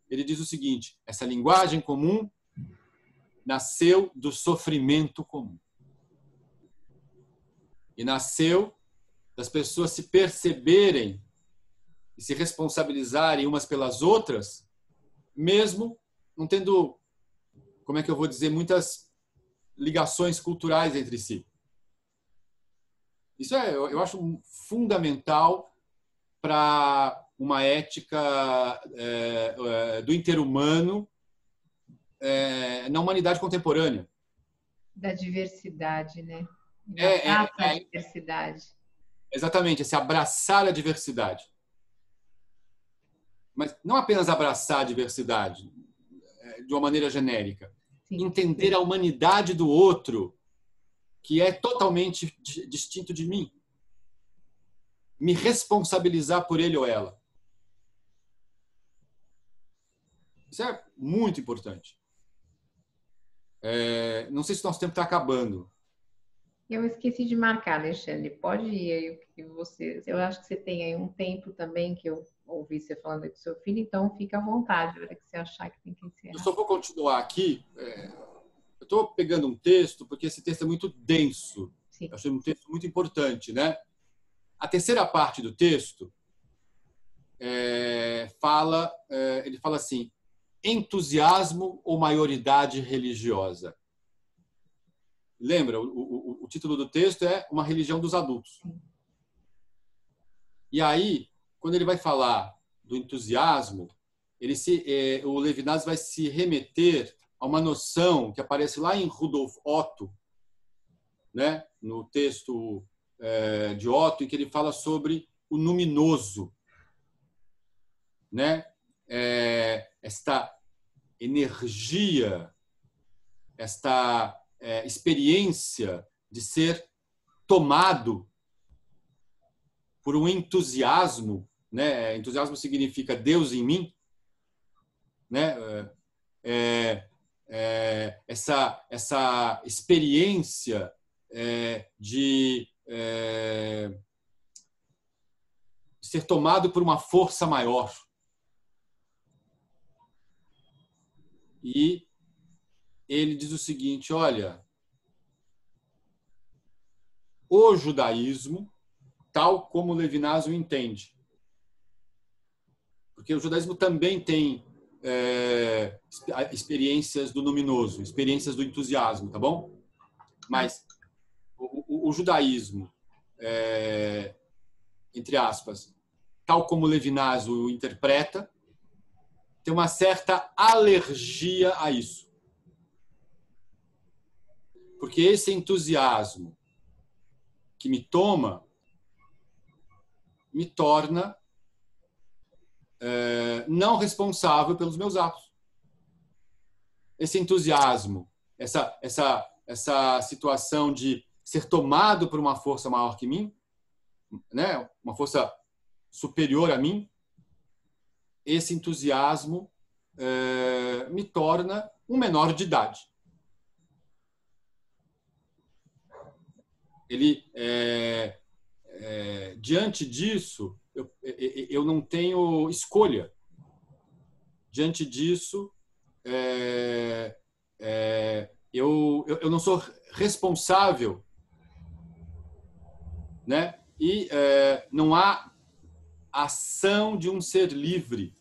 Speaker 2: ele diz o seguinte, essa linguagem comum nasceu do sofrimento comum. E nasceu das pessoas se perceberem e se responsabilizarem umas pelas outras, mesmo não tendo, como é que eu vou dizer, muitas ligações culturais entre si. Isso eu acho fundamental para uma ética do interhumano na humanidade contemporânea.
Speaker 1: Da diversidade, né?
Speaker 2: A
Speaker 1: diversidade.
Speaker 2: Exatamente, esse abraçar a diversidade. Mas não apenas abraçar a diversidade de uma maneira genérica. Sim. Entender a humanidade do outro, que é totalmente distinto de mim. Me responsabilizar por ele ou ela. Isso é muito importante. Não sei se nosso tempo está acabando.
Speaker 1: Eu esqueci de marcar, Alexandre. Pode ir aí que você. Eu acho que você tem aí um tempo também que eu ouvi você falando aí com seu filho, então fica à vontade, a hora que você achar que tem que encerrar.
Speaker 2: Eu só vou continuar aqui. Eu estou pegando um texto, porque esse texto é muito denso. Sim. Eu achei um texto muito importante, né? A terceira parte do texto ele fala assim, entusiasmo ou maioridade religiosa. Lembra, o título do texto é Uma Religião dos Adultos. E aí, quando ele vai falar do entusiasmo, o Levinas vai se remeter a uma noção que aparece lá em Rudolf Otto, né? No texto de Otto, em que ele fala sobre o luminoso, né? Esta energia, esta experiência de ser tomado por um entusiasmo, né? Entusiasmo significa Deus em mim, né? Essa experiência de ser tomado por uma força maior. E ele diz o seguinte, olha, o judaísmo tal como Levinas o entende. Porque o judaísmo também tem experiências do luminoso, experiências do entusiasmo, tá bom? Mas o judaísmo, entre aspas, tal como Levinas o interpreta, tem uma certa alergia a isso. Porque esse entusiasmo que me toma me torna não responsável pelos meus atos. Esse entusiasmo, essa situação de ser tomado por uma força maior que mim, né? Uma força superior a mim, esse entusiasmo me torna um menor de idade. Ele, diante disso, eu não tenho escolha. Diante disso, eu não sou responsável, né? E não há ação de um ser livre.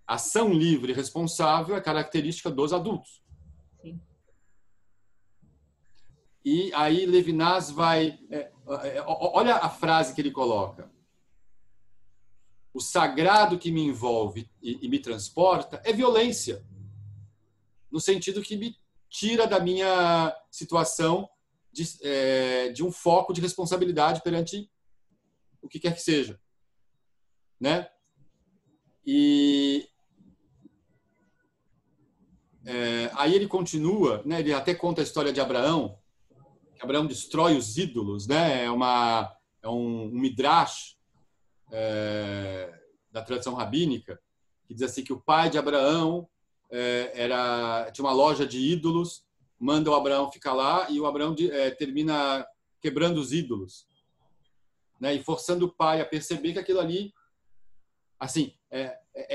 Speaker 2: Ação livre e responsável é característica dos adultos.
Speaker 1: Sim.
Speaker 2: E aí Levinas vai... olha a frase que ele coloca. O sagrado que me envolve e me transporta é violência. No sentido que me tira da minha situação de um foco de responsabilidade perante o que quer que seja. Né? E aí ele continua, né? Ele até conta a história de Abraão. Abraão destrói os ídolos, né? É um midrash da tradição rabínica que diz assim que o pai de Abraão tinha uma loja de ídolos, manda o Abraão ficar lá e o Abraão termina quebrando os ídolos, né? E forçando o pai a perceber que aquilo ali, assim,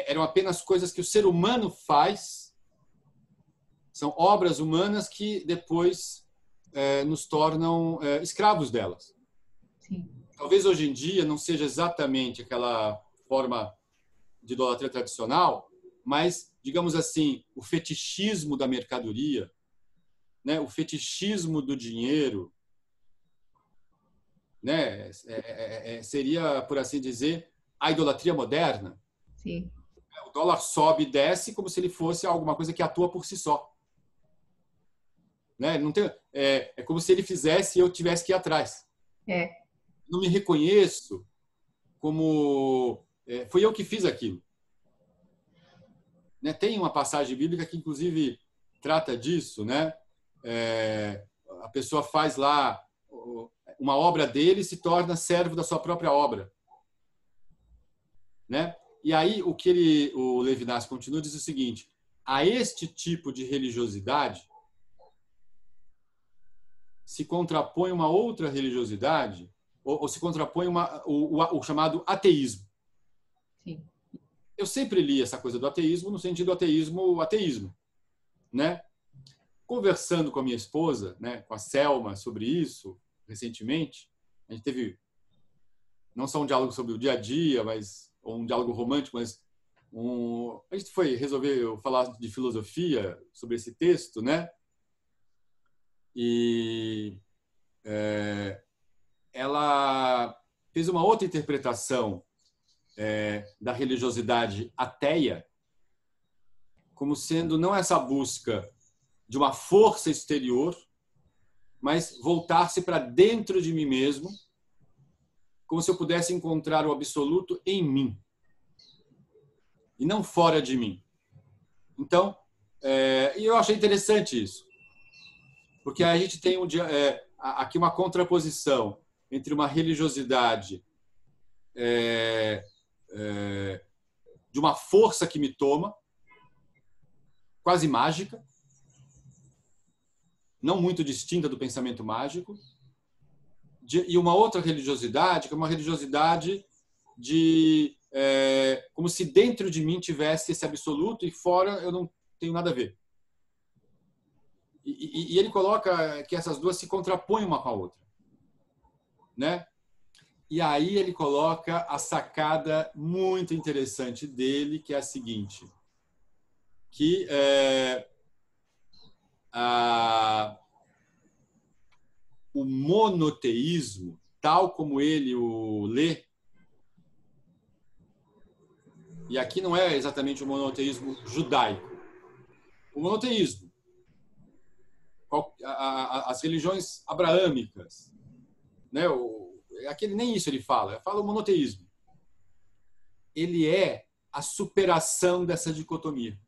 Speaker 2: eram apenas coisas que o ser humano faz, são obras humanas que depois nos tornam escravos delas.
Speaker 1: Sim.
Speaker 2: Talvez hoje em dia não seja exatamente aquela forma de idolatria tradicional, mas, digamos assim, o fetichismo da mercadoria, né? O fetichismo do dinheiro, né? Seria, por assim dizer, a idolatria moderna.
Speaker 1: Sim.
Speaker 2: O dólar sobe e desce como se ele fosse alguma coisa que atua por si só. Né? Não tem, como se ele fizesse e eu tivesse que ir atrás. Não me reconheço como... foi eu que fiz aquilo. Né? Tem uma passagem bíblica que, inclusive, trata disso. Né? A pessoa faz lá uma obra dele e se torna servo da sua própria obra. Né? E aí o Levinas continua diz o seguinte: a este tipo de religiosidade se contrapõe uma outra religiosidade, ou se contrapõe o chamado ateísmo.
Speaker 1: Sim.
Speaker 2: Eu sempre li essa coisa do ateísmo no sentido do ateísmo, né? Conversando com a minha esposa, né, com a Selma, sobre isso recentemente, a gente teve não só um diálogo sobre o dia a dia, ou um diálogo romântico, mas a gente resolveu falar de filosofia sobre esse texto, né? E ela fez uma outra interpretação da religiosidade ateia como sendo não essa busca de uma força exterior, mas voltar-se para dentro de mim mesmo, como se eu pudesse encontrar o absoluto em mim e não fora de mim. Então, e eu achei interessante isso, porque a gente tem aqui uma contraposição entre uma religiosidade de uma força que me toma, quase mágica, não muito distinta do pensamento mágico, e uma outra religiosidade, que é uma religiosidade como se dentro de mim tivesse esse absoluto e fora eu não tenho nada a ver. E ele coloca que essas duas se contrapõem uma com a outra, né? E aí ele coloca a sacada muito interessante dele, que é a seguinte, que o monoteísmo, tal como ele o lê, e aqui não é exatamente o monoteísmo judaico, o monoteísmo, as religiões abraâmicas, né? Aquele, nem isso ele fala o monoteísmo. Ele é a superação dessa dicotomia.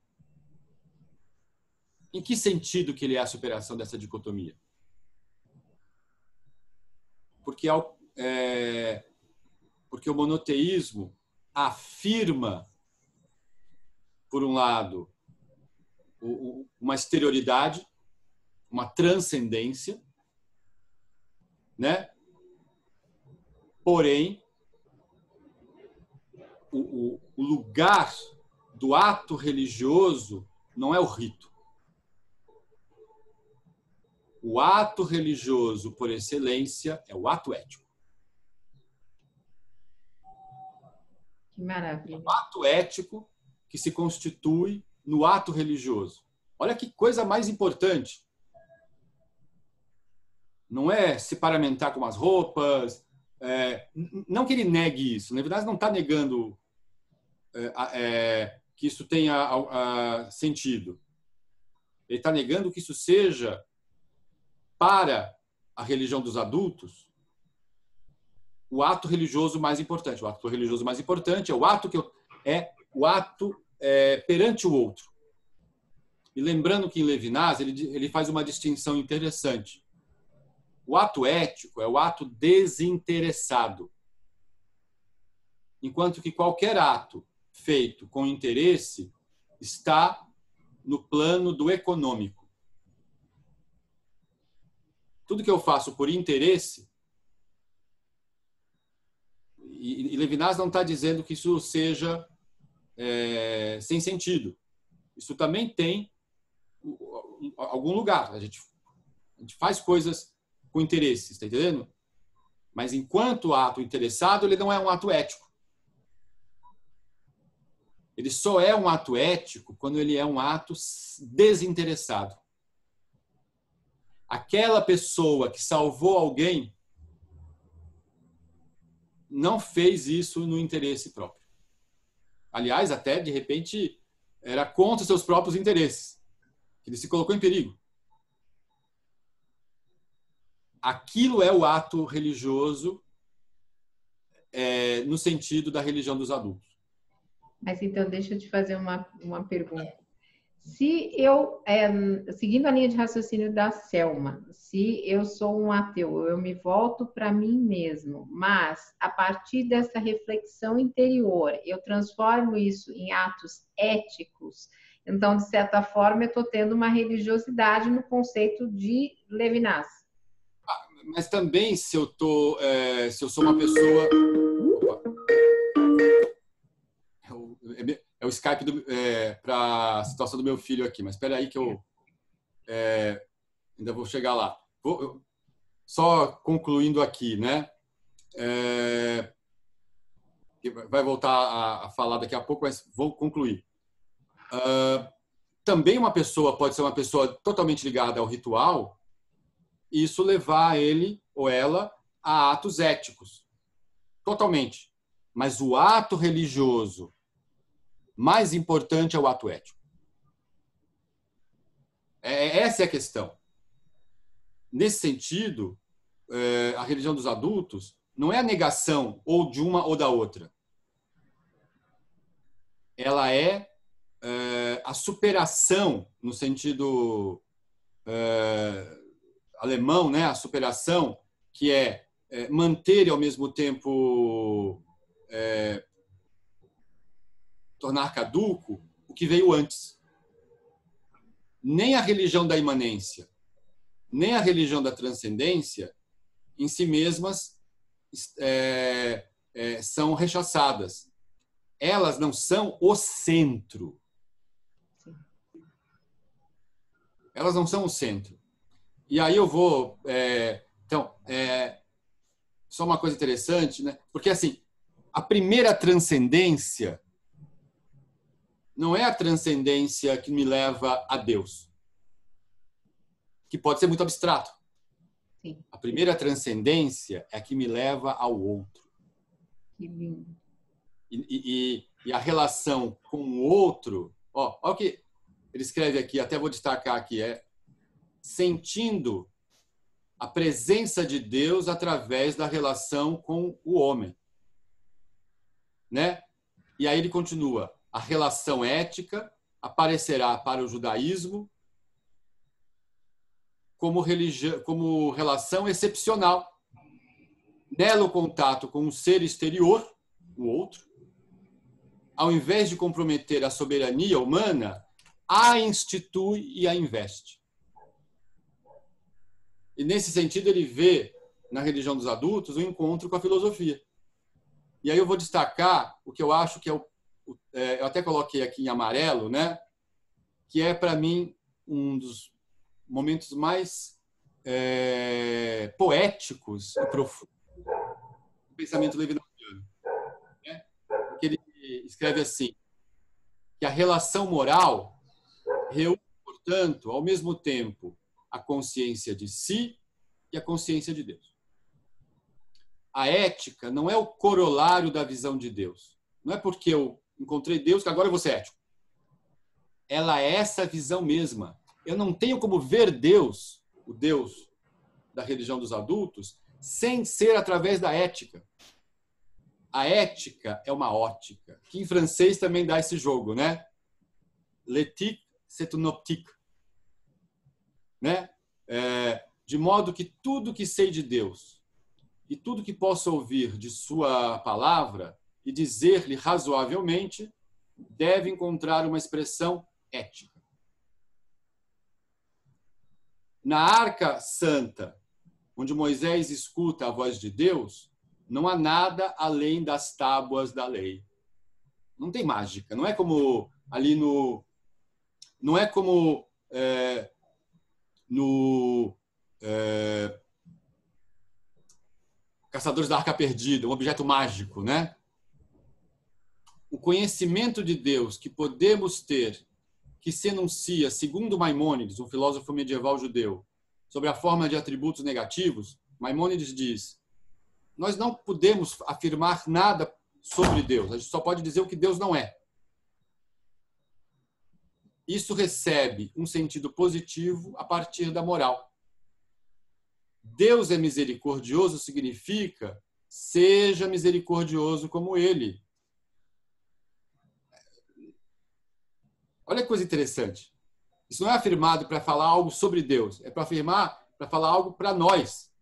Speaker 2: Em que sentido que ele é a superação dessa dicotomia? Porque o monoteísmo afirma, por um lado, uma exterioridade, uma transcendência, né? Porém, o lugar do ato religioso não é o rito. O ato religioso, por excelência, é o ato ético.
Speaker 1: Que maravilha.
Speaker 2: O ato ético que se constitui no ato religioso. Olha que coisa mais importante. Não é se paramentar com as roupas. Não que ele negue isso. Na verdade, não está negando que isso tenha sentido. Ele está negando que isso seja, para a religião dos adultos, o ato religioso mais importante. O ato religioso mais importante é o ato perante o outro. E lembrando que em Levinas ele faz uma distinção interessante. O ato ético é o ato desinteressado, enquanto que qualquer ato feito com interesse está no plano do econômico. Tudo que eu faço por interesse, e Levinas não está dizendo que isso seja sem sentido. Isso também tem algum lugar. A gente faz coisas com interesse, está entendendo? Mas enquanto ato interessado, ele não é um ato ético. Ele só é um ato ético quando ele é um ato desinteressado. Aquela pessoa que salvou alguém não fez isso no interesse próprio. Aliás, até, de repente, era contra seus próprios interesses. Ele se colocou em perigo. Aquilo é o ato religioso no sentido da religião dos adultos.
Speaker 1: Mas então, deixa eu te fazer uma pergunta. Se eu, seguindo a linha de raciocínio da Selma, se eu sou um ateu, eu me volto para mim mesmo, mas a partir dessa reflexão interior, eu transformo isso em atos éticos, então, de certa forma, eu estou tendo uma religiosidade no conceito de Levinas.
Speaker 2: Mas também, se eu sou uma pessoa... É o Skype para a situação do meu filho aqui, mas espera aí que eu ainda vou chegar lá. Só concluindo aqui, né? Vai voltar a falar daqui a pouco, mas vou concluir. Também uma pessoa pode ser uma pessoa totalmente ligada ao ritual e isso levar ele ou ela a atos éticos. Totalmente. Mas o ato religioso mais importante é o ato ético. Essa é a questão. Nesse sentido, a religião dos adultos não é a negação ou de uma ou da outra. Ela é a superação, no sentido alemão, né? A superação que é manter e, ao mesmo tempo, tornar caduco o que veio antes. Nem a religião da imanência, nem a religião da transcendência, em si mesmas, são rechaçadas. Elas não são o centro. Elas não são o centro. E aí eu vou... só uma coisa interessante, né? Porque, assim, a primeira transcendência não é a transcendência que me leva a Deus, que pode ser muito abstrato.
Speaker 1: Sim.
Speaker 2: A primeira transcendência é a que me leva ao outro.
Speaker 1: Que lindo.
Speaker 2: E a relação com o outro, ó, olha o que ele escreve aqui, até vou destacar aqui, é sentindo a presença de Deus através da relação com o homem, né? E aí ele continua, a relação ética aparecerá para o judaísmo como relação excepcional. Nela o contato com um ser exterior, o outro, ao invés de comprometer a soberania humana, a institui e a investe. E, nesse sentido, ele vê na religião dos adultos um encontro com a filosofia. E aí eu vou destacar o que eu acho que eu até coloquei aqui em amarelo, né? Que é, para mim, um dos momentos mais poéticos e profundos do pensamento levinasiano. Né? Porque ele escreve assim, que a relação moral reúne, portanto, ao mesmo tempo, a consciência de si e a consciência de Deus. A ética não é o corolário da visão de Deus. Não é porque eu encontrei Deus que agora eu vou ser ético. Ela é essa visão mesma. Eu não tenho como ver Deus, o Deus da religião dos adultos, sem ser através da ética. A ética é uma ótica, que em francês também dá esse jogo, né? L'éthique, c'est une optique. Né? De modo que tudo que sei de Deus e tudo que posso ouvir de sua palavra e dizer-lhe razoavelmente deve encontrar uma expressão ética. Na Arca Santa, onde Moisés escuta a voz de Deus, não há nada além das tábuas da lei. Não tem mágica. Não é como ali no... Não é como no Caçadores da Arca Perdida, um objeto mágico, né? O conhecimento de Deus que podemos ter, que se enuncia, segundo Maimônides, um filósofo medieval judeu, sobre a forma de atributos negativos, Maimônides diz: nós não podemos afirmar nada sobre Deus, a gente só pode dizer o que Deus não é. Isso recebe um sentido positivo a partir da moral. Deus é misericordioso significa seja misericordioso como Ele. Olha que coisa interessante. Isso não é afirmado para falar algo sobre Deus, é para falar algo para nós.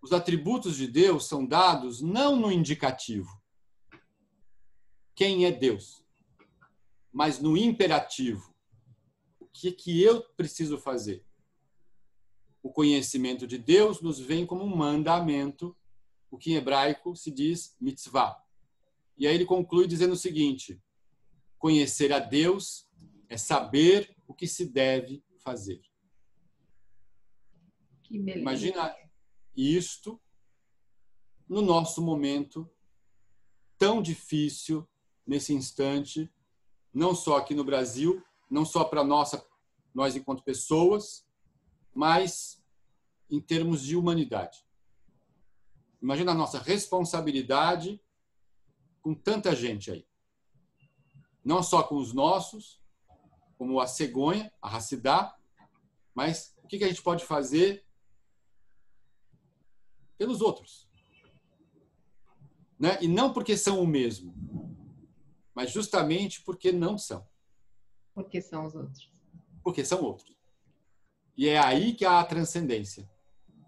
Speaker 2: Os atributos de Deus são dados não no indicativo, quem é Deus, mas no imperativo. O que eu preciso fazer? O conhecimento de Deus nos vem como um mandamento, o que em hebraico se diz mitzvah. E aí ele conclui dizendo o seguinte: conhecer a Deus é saber o que se deve fazer.
Speaker 1: Que beleza.
Speaker 2: Imagina isto no nosso momento tão difícil, nesse instante, não só aqui no Brasil, não só para nós enquanto pessoas, mas em termos de humanidade. Imagina a nossa responsabilidade com tanta gente aí. Não só com os nossos, como a cegonha, a Hassidá, mas o que a gente pode fazer pelos outros. Né? E não porque são o mesmo, mas justamente porque não são.
Speaker 1: Porque são os outros.
Speaker 2: Porque são outros. E é aí que há a transcendência.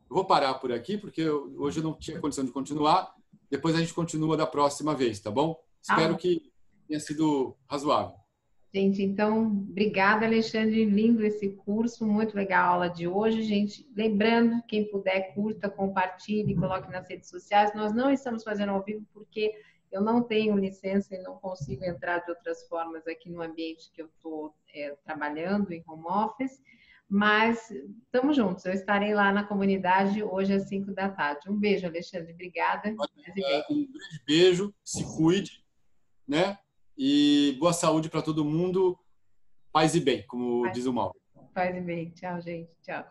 Speaker 2: Eu vou parar por aqui, porque hoje eu não tinha condição de continuar. Depois a gente continua da próxima vez, tá bom? Espero que tenha sido razoável.
Speaker 1: Gente, então, obrigada, Alexandre. Lindo esse curso, muito legal a aula de hoje, gente. Lembrando, quem puder, curta, compartilhe, coloque nas redes sociais. Nós não estamos fazendo ao vivo porque eu não tenho licença e não consigo entrar de outras formas aqui no ambiente que eu estou trabalhando, em home office. Mas estamos juntos. Eu estarei lá na comunidade hoje às 5 da tarde. Um beijo, Alexandre. Obrigada.
Speaker 2: Um grande beijo, se cuide, né? E boa saúde para todo mundo. Paz e bem, como diz o Mauro.
Speaker 1: Paz e bem. Tchau, gente. Tchau.